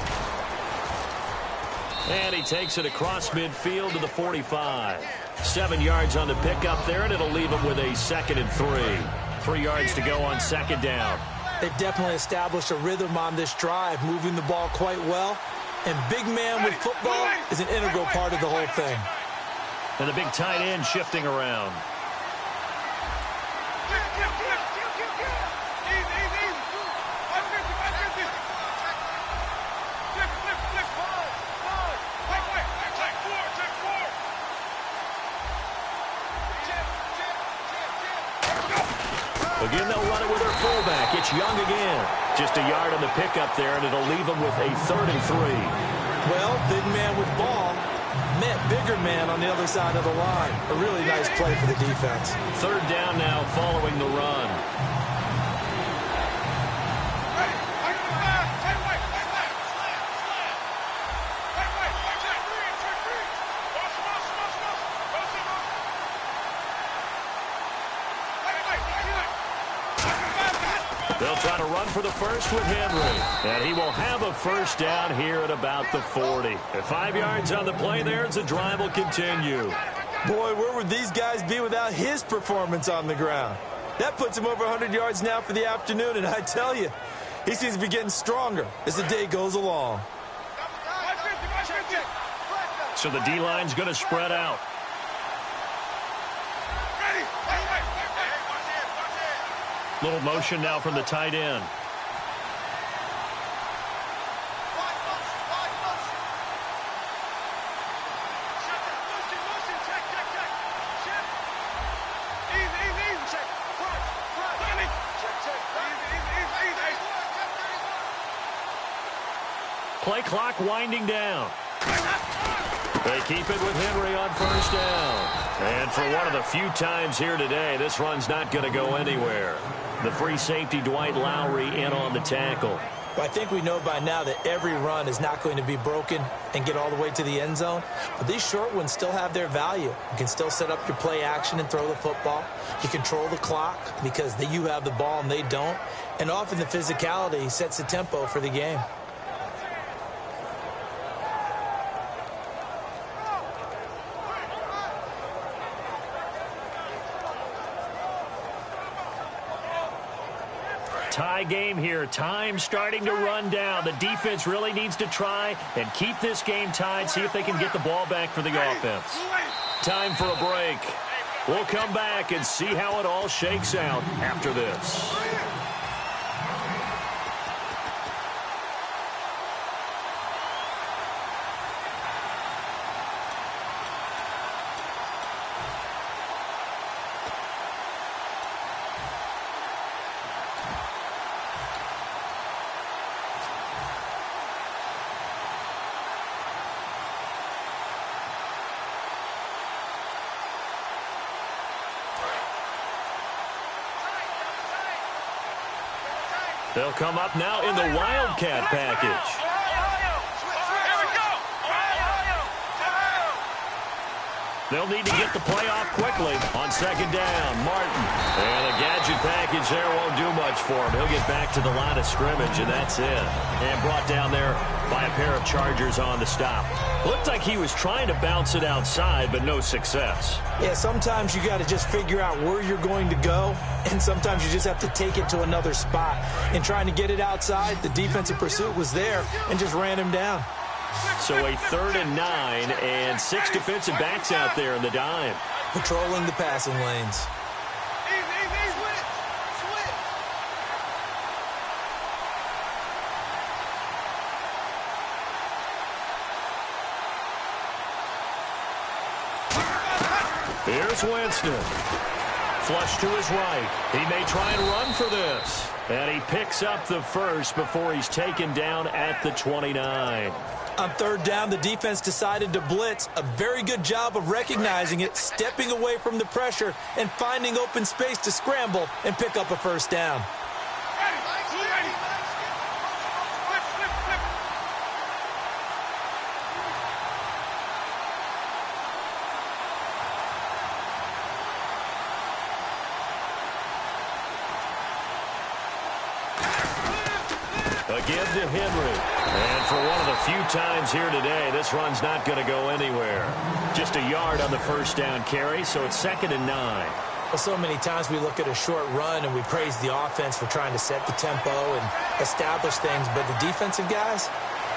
B: And he takes it across midfield to the 45. 7 yards on the pickup there, and it'll leave him with a 2nd and 3. 3 yards to go on 2nd down.
C: They definitely established a rhythm on this drive, moving the ball quite well. And big man with football is an integral part of the whole thing.
B: And the big tight end shifting around. Again, they'll run it with their fullback. It's Young again. Just a yard on the pickup there, and it'll leave them with a 3rd and 3.
C: Well, big man with ball met bigger man on the other side of the line. A really nice play for the defense.
B: 3rd down now following the run. They'll try to run for the first with Henry. And he will have a first down here at about the 40. At 5 yards on the play there as the drive will continue.
C: Boy, where would these guys be without his performance on the ground? That puts him over 100 yards now for the afternoon, and I tell you, he seems to be getting stronger as the day goes along.
B: So the D-line's going to spread out. Little motion now from the tight end. Play clock winding down. They keep it with Henry on first down. And for one of the few times here today, this run's not going to go anywhere. The free safety, Dwight Lowry, in on the tackle.
C: I think we know by now that every run is not going to be broken and get all the way to the end zone. But these short ones still have their value. You can still set up your play action and throw the football. You control the clock because you have the ball and they don't. And often the physicality sets the tempo for the game.
B: Tie game here. Time starting to run down. The defense really needs to try and keep this game tied, see if they can get the ball back for the offense. Time for a break. We'll come back and see how it all shakes out after this. They'll come up now in the Wildcat package. They'll need to get the play off quickly on second down. Martin. And the gadget package there won't do much for him. He'll get back to the line of scrimmage, and that's it. And brought down there by a pair of Chargers on the stop. Looked like he was trying to bounce it outside, but no success.
C: Yeah, sometimes you got to just figure out where you're going to go, and sometimes you just have to take it to another spot. And trying to get it outside, the defensive pursuit was there and just ran him down.
B: So a 3rd and 9 and 6 defensive backs out there in the dime.
C: Patrolling the passing lanes.
B: Here's Winston. Flush to his right. He may try and run for this. And he picks up the first before he's taken down at the 29.
C: On 3rd down, the defense decided to blitz. A very good job of recognizing it, stepping away from the pressure, and finding open space to scramble and pick up a 1st down.
B: A give to Henry. And for one of the few times here today, this run's not going to go anywhere. Just a yard on the 1st down carry, so it's 2nd and 9.
C: Well, so many times we look at a short run and we praise the offense for trying to set the tempo and establish things, but the defensive guys,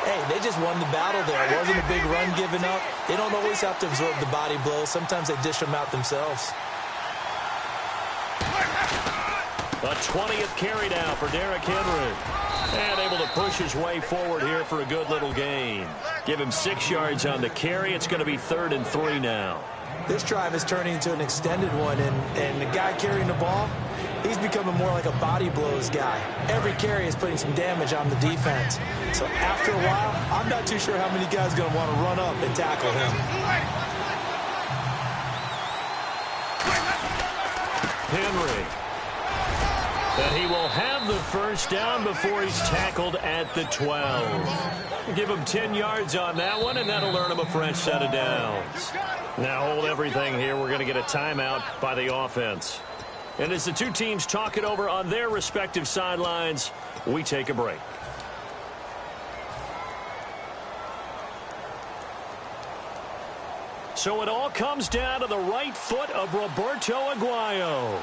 C: hey, they just won the battle there. It wasn't a big run given up. They don't always have to absorb the body blows. Sometimes they dish them out themselves.
B: A 20th carry now for Derrick Henry. And able to push his way forward here for a good little gain. Give him 6 yards on the carry. It's going to be 3rd and 3 now.
C: This drive is turning into an extended one, and the guy carrying the ball, he's becoming more like a body blows guy. Every carry is putting some damage on the defense. So after a while, I'm not too sure how many guys are going to want to run up and tackle him.
B: Henry. And he will have the 1st down before he's tackled at the 12. Give him 10 yards on that one, and that'll earn him a fresh set of downs. Now hold everything here. We're going to get a timeout by the offense. And as the two teams talk it over on their respective sidelines, we take a break. So it all comes down to the right foot of Roberto Aguayo.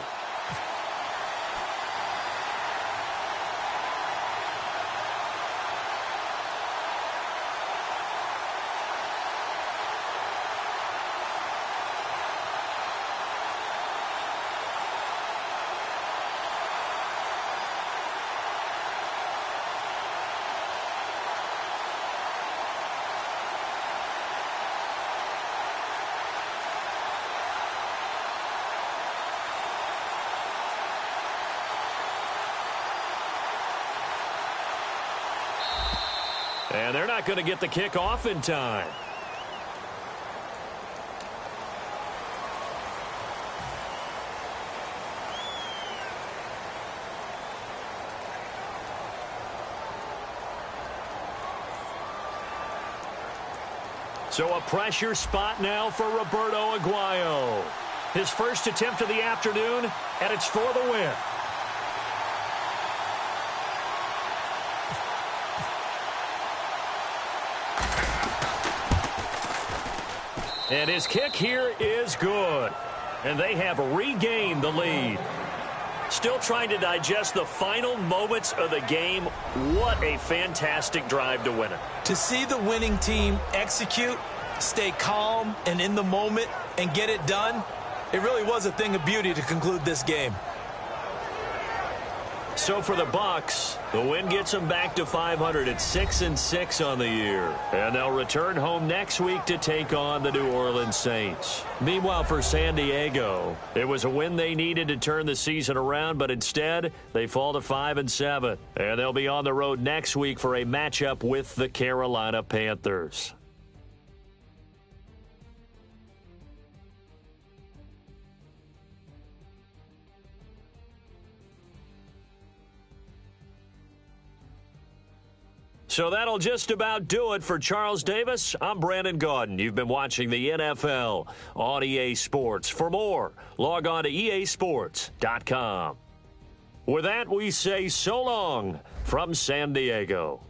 B: And they're not going to get the kick off in time. So a pressure spot now for Roberto Aguayo. His first attempt of the afternoon, and it's for the win. And his kick here is good. And they have regained the lead. Still trying to digest the final moments of the game. What a fantastic drive to win it.
C: To see the winning team execute, stay calm and in the moment, and get it done, it really was a thing of beauty to conclude this game.
B: So for the Bucs, the win gets them back to 500 at 6-6 on the year. And they'll return home next week to take on the New Orleans Saints. Meanwhile, for San Diego, it was a win they needed to turn the season around, but instead they fall to 5-7. And they'll be on the road next week for a matchup with the Carolina Panthers. So that'll just about do it for Charles Davis. I'm Brandon Gaudin. You've been watching the NFL on EA Sports. For more, log on to easports.com. With that, we say so long from San Diego.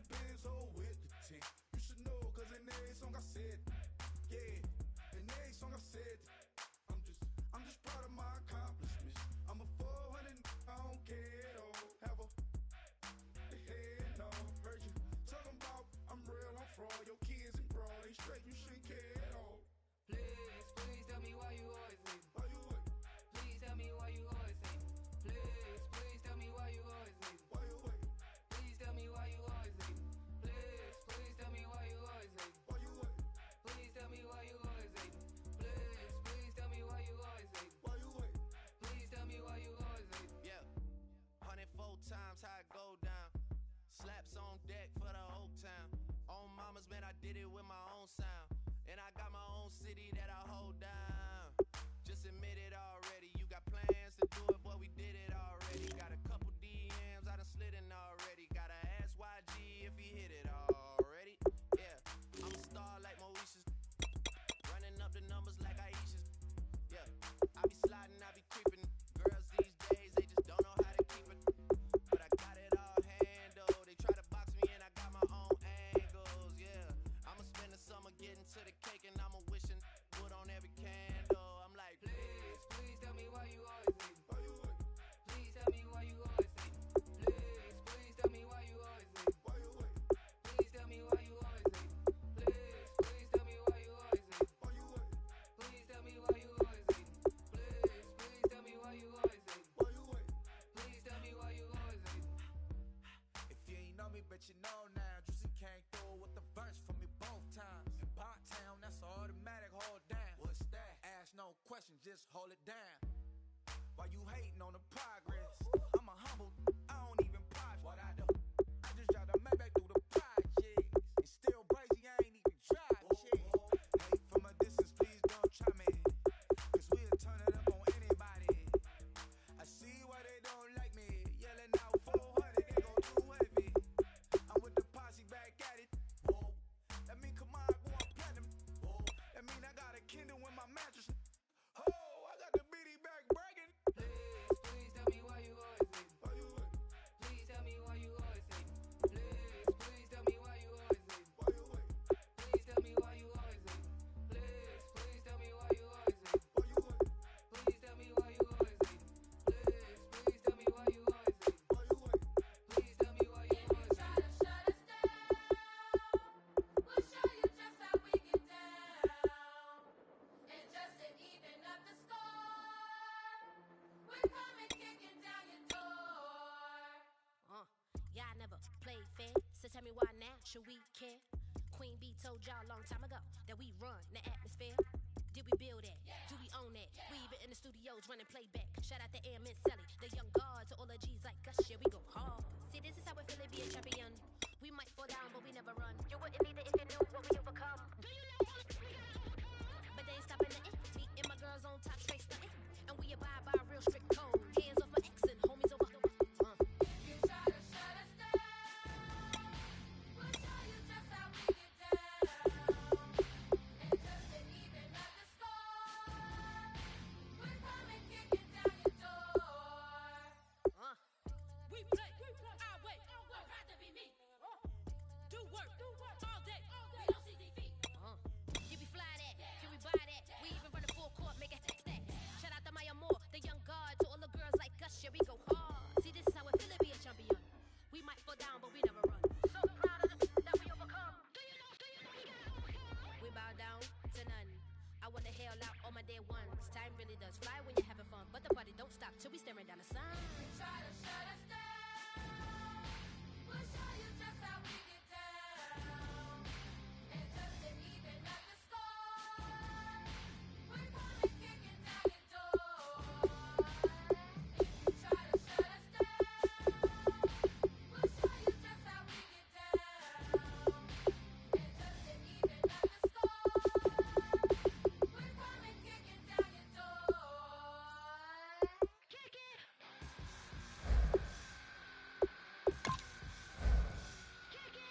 E: the Benz or with the 10. You should know, cause in every song I said, yeah, in every song I said, I'm just proud of my accomplishments. I'm a 400, I don't care at all. Have a head, no, heard you talking about I'm real, I'm fraud. Your kids and broad ain't straight, you shouldn't care at all.
F: Please tell me why you always leave.
E: Why you what?
F: Please tell me why you always leave. Please tell me why you always leave.
E: Why you what?
F: Please tell me why you always leave. Please tell me why you always leave.
E: Why you what?
F: Please tell me why you always leave. Please tell me why you always leave.
E: Why you what?
F: Please tell me why you always leave.
G: Yeah, 104 times how it go down. Slaps on deck for the whole town. On mamas, man, I did it with my own sound. And I got my own city that I hold down. Just admit it already. You got plans to do it, boy, we did it already. Got a couple DMs, I done slid in already. Gotta ask YG if he hit it already. Yeah, I'm a star like Moesha's. Running up the numbers like Aisha's. Yeah, I be sliding, I be creeping. Girls these days, they just don't know how to keep it. But I got it all handled. They try to box me and I got my own angles, yeah. I'ma spend the summer getting to the cake and I'ma wishing wood on every candle. I'm like,
F: Please tell me why you always leave.
E: Why you what?
F: Please tell me why you always leave. Please tell me why you always leave.
E: Why you what?
F: Please tell me why you always leave. Please tell me why you always leave.
E: Why you what?
F: Please tell me why you always leave. Please tell me why you always leave.
E: Why you what?
F: Please tell me why you always leave.
H: If you ain't know me, bet you know now. Juicy came through with the verse for me both times. In Pot Town, that's automatic, hold down. What's that? Ask no questions, just hold it down. Why you hating on the progress? I'm a humble, I don't even pop. What I do? I just drive the Maybach through the projects. And still brazy, I ain't even tried shit. Hey, from a distance, please don't try me. Cause we'll turn it up on anybody. I see why they don't like me. Yelling out 400, they go too heavy. I'm with the posse back at it. Whoa. That mean come on, boy, I'm platinum. Whoa. That mean I got a Kindle in my mattress. Oh, I got the BD back bragging.
F: Please tell me why you always leave.
E: Why you what?
F: Please tell me why you always leave. Please tell me why you always leave.
E: Why you what?
F: Please tell me why you always leave. Please tell me why you always leave.
E: Why you what?
F: Please tell me why you always leave. Please tell me why you always leave.
E: Why you what?
F: Please tell me why you always leave.
I: Try to shut us down. We'll show you just how we get down. And just to even up the score, we're coming kicking down your door.
J: Y'all never played fair, so tell me why now should we care? Queen B told y'all a long time ago that we run the atmosphere. Did we build that? Do we own that? We even in the studios running playback. Shout out to Air and Sally, the young guards, to all the G's like us. Yeah, we go hard. See, this is how we feel to be a champion. We might fall down, but we never run. You wouldn't need it if you knew what we overcome. Do you know what we gotta overcome? But they ain't stopping nothing. Me and my girls on top, straight stunting. And we abide by a real strict code. Hands off my ex and homies over.
I: You try to shut us down. We'll show you just how we get down. And just to even up the score, we're coming kicking down your door.
J: We play our way. I'd rather be me. Do work all day. We don't see defeat. You be fly that, can we buy that? We even run a full court, make it stack. Shout out to Maya Moore, the young guard, to all the girls like us. Yeah, we go hard. See, this is how it feel to be a champion. We might fall down, but we never run. So proud of the that we overcome. Do you know we gotta overcome? We bow down to none. I wanna hail out all my day ones. Time really does fly when you're having fun, but the party don't stop till we staring down the sun.
I: Try to shut us down. We'll show you just how we get down. And just to even up the score, we're coming kicking down your door. If you try to shut us down, we'll show you just how we get down. And just to even up the score, we're coming kicking down your door. Kick it! Kick it!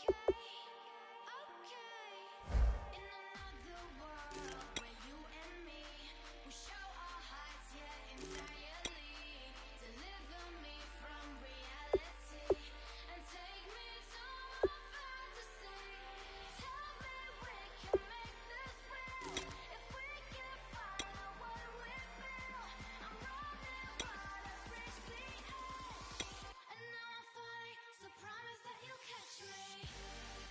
I: In another world where you and me, we show our hearts, yeah, entirely. Deliver me from reality and take me to my fantasy. Tell me we can make this real. If we can follow what we feel, I'm running wild, I've reached the edge, and now I'm falling. So promise that you'll catch me.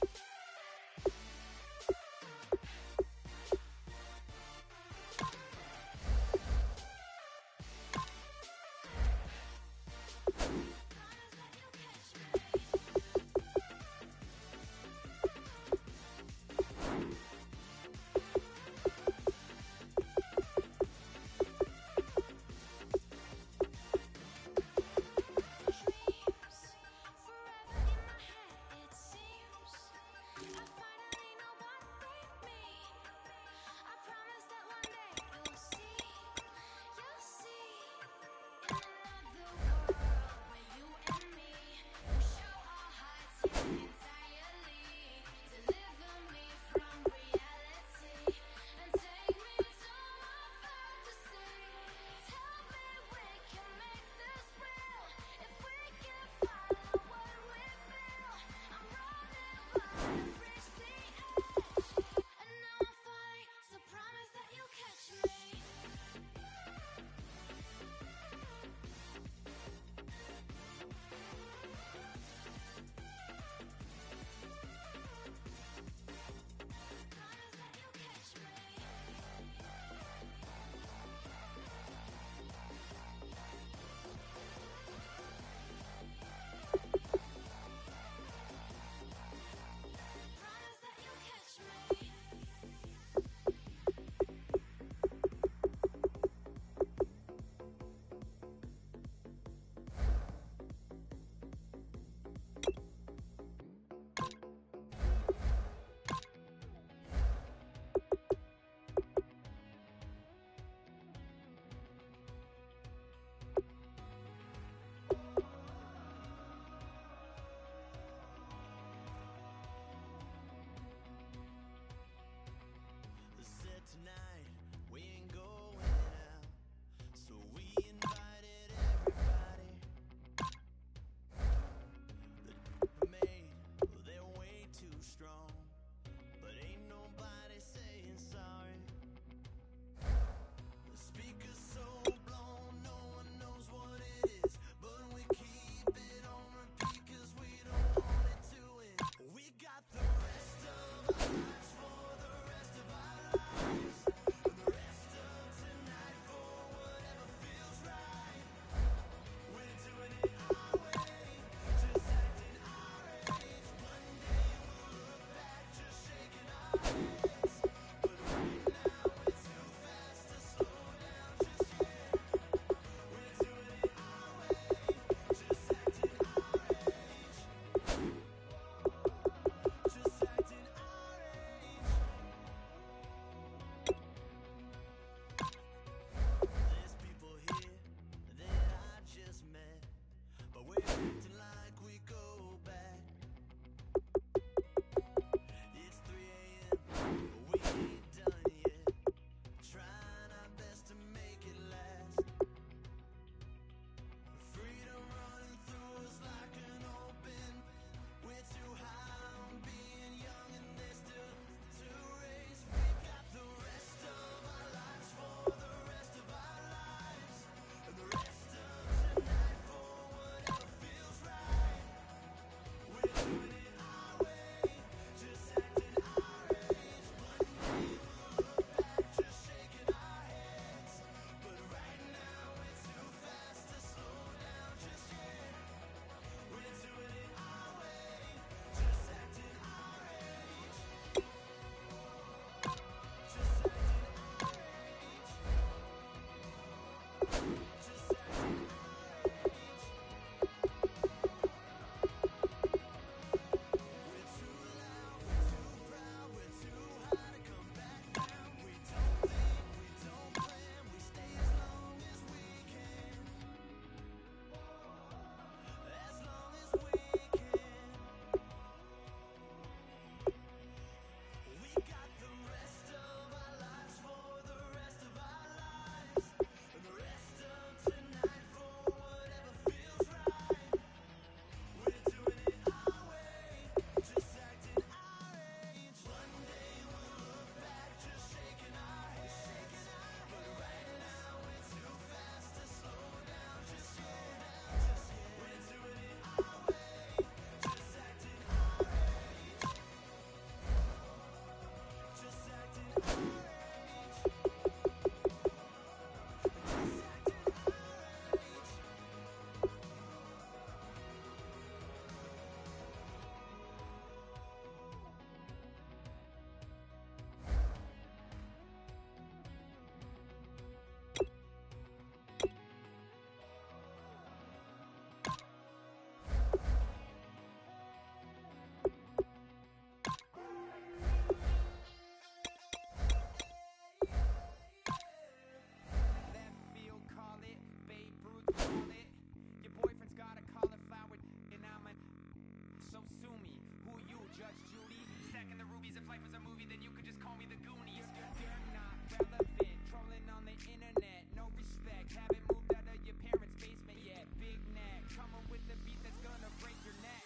H: If life was a movie, then you could just call me the Goonies. You're not relevant, trolling on the internet. No respect, haven't moved out of your parents' basement yet. Big neck, coming with the beat that's gonna break your neck.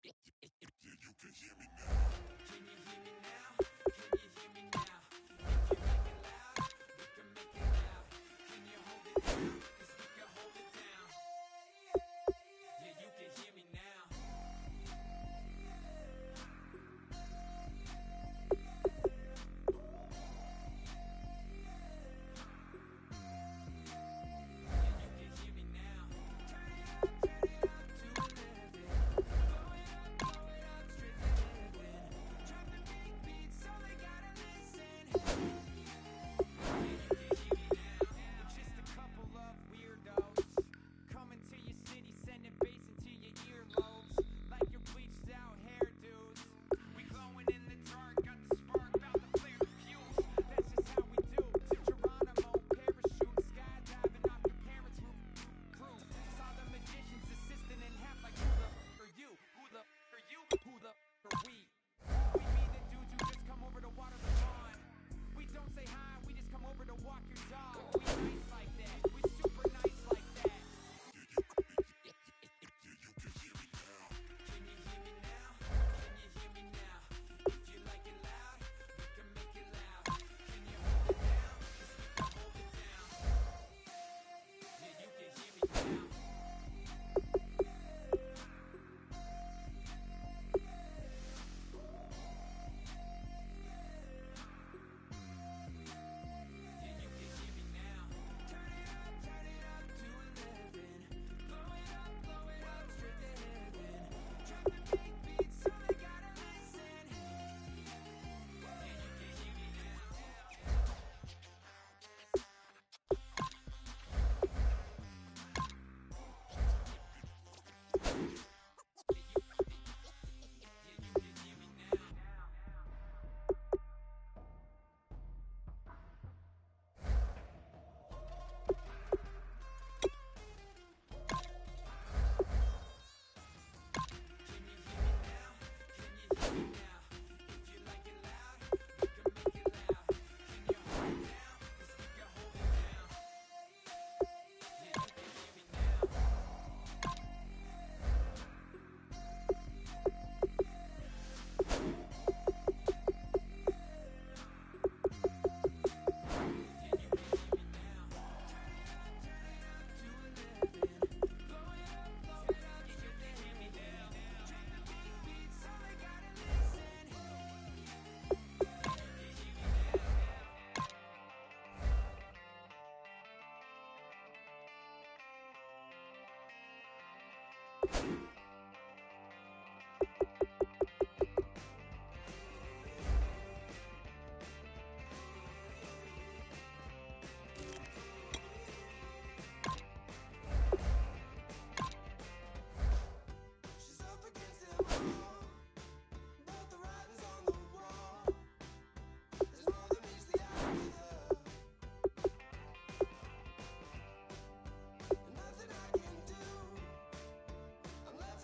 H: You can hear me now. Can you hear me now? Can you hear me now? If you like it loud, we can make it loud. Can you hold it down? 'Cause we can hold it down. Yeah, you can hear me now.
E: I'm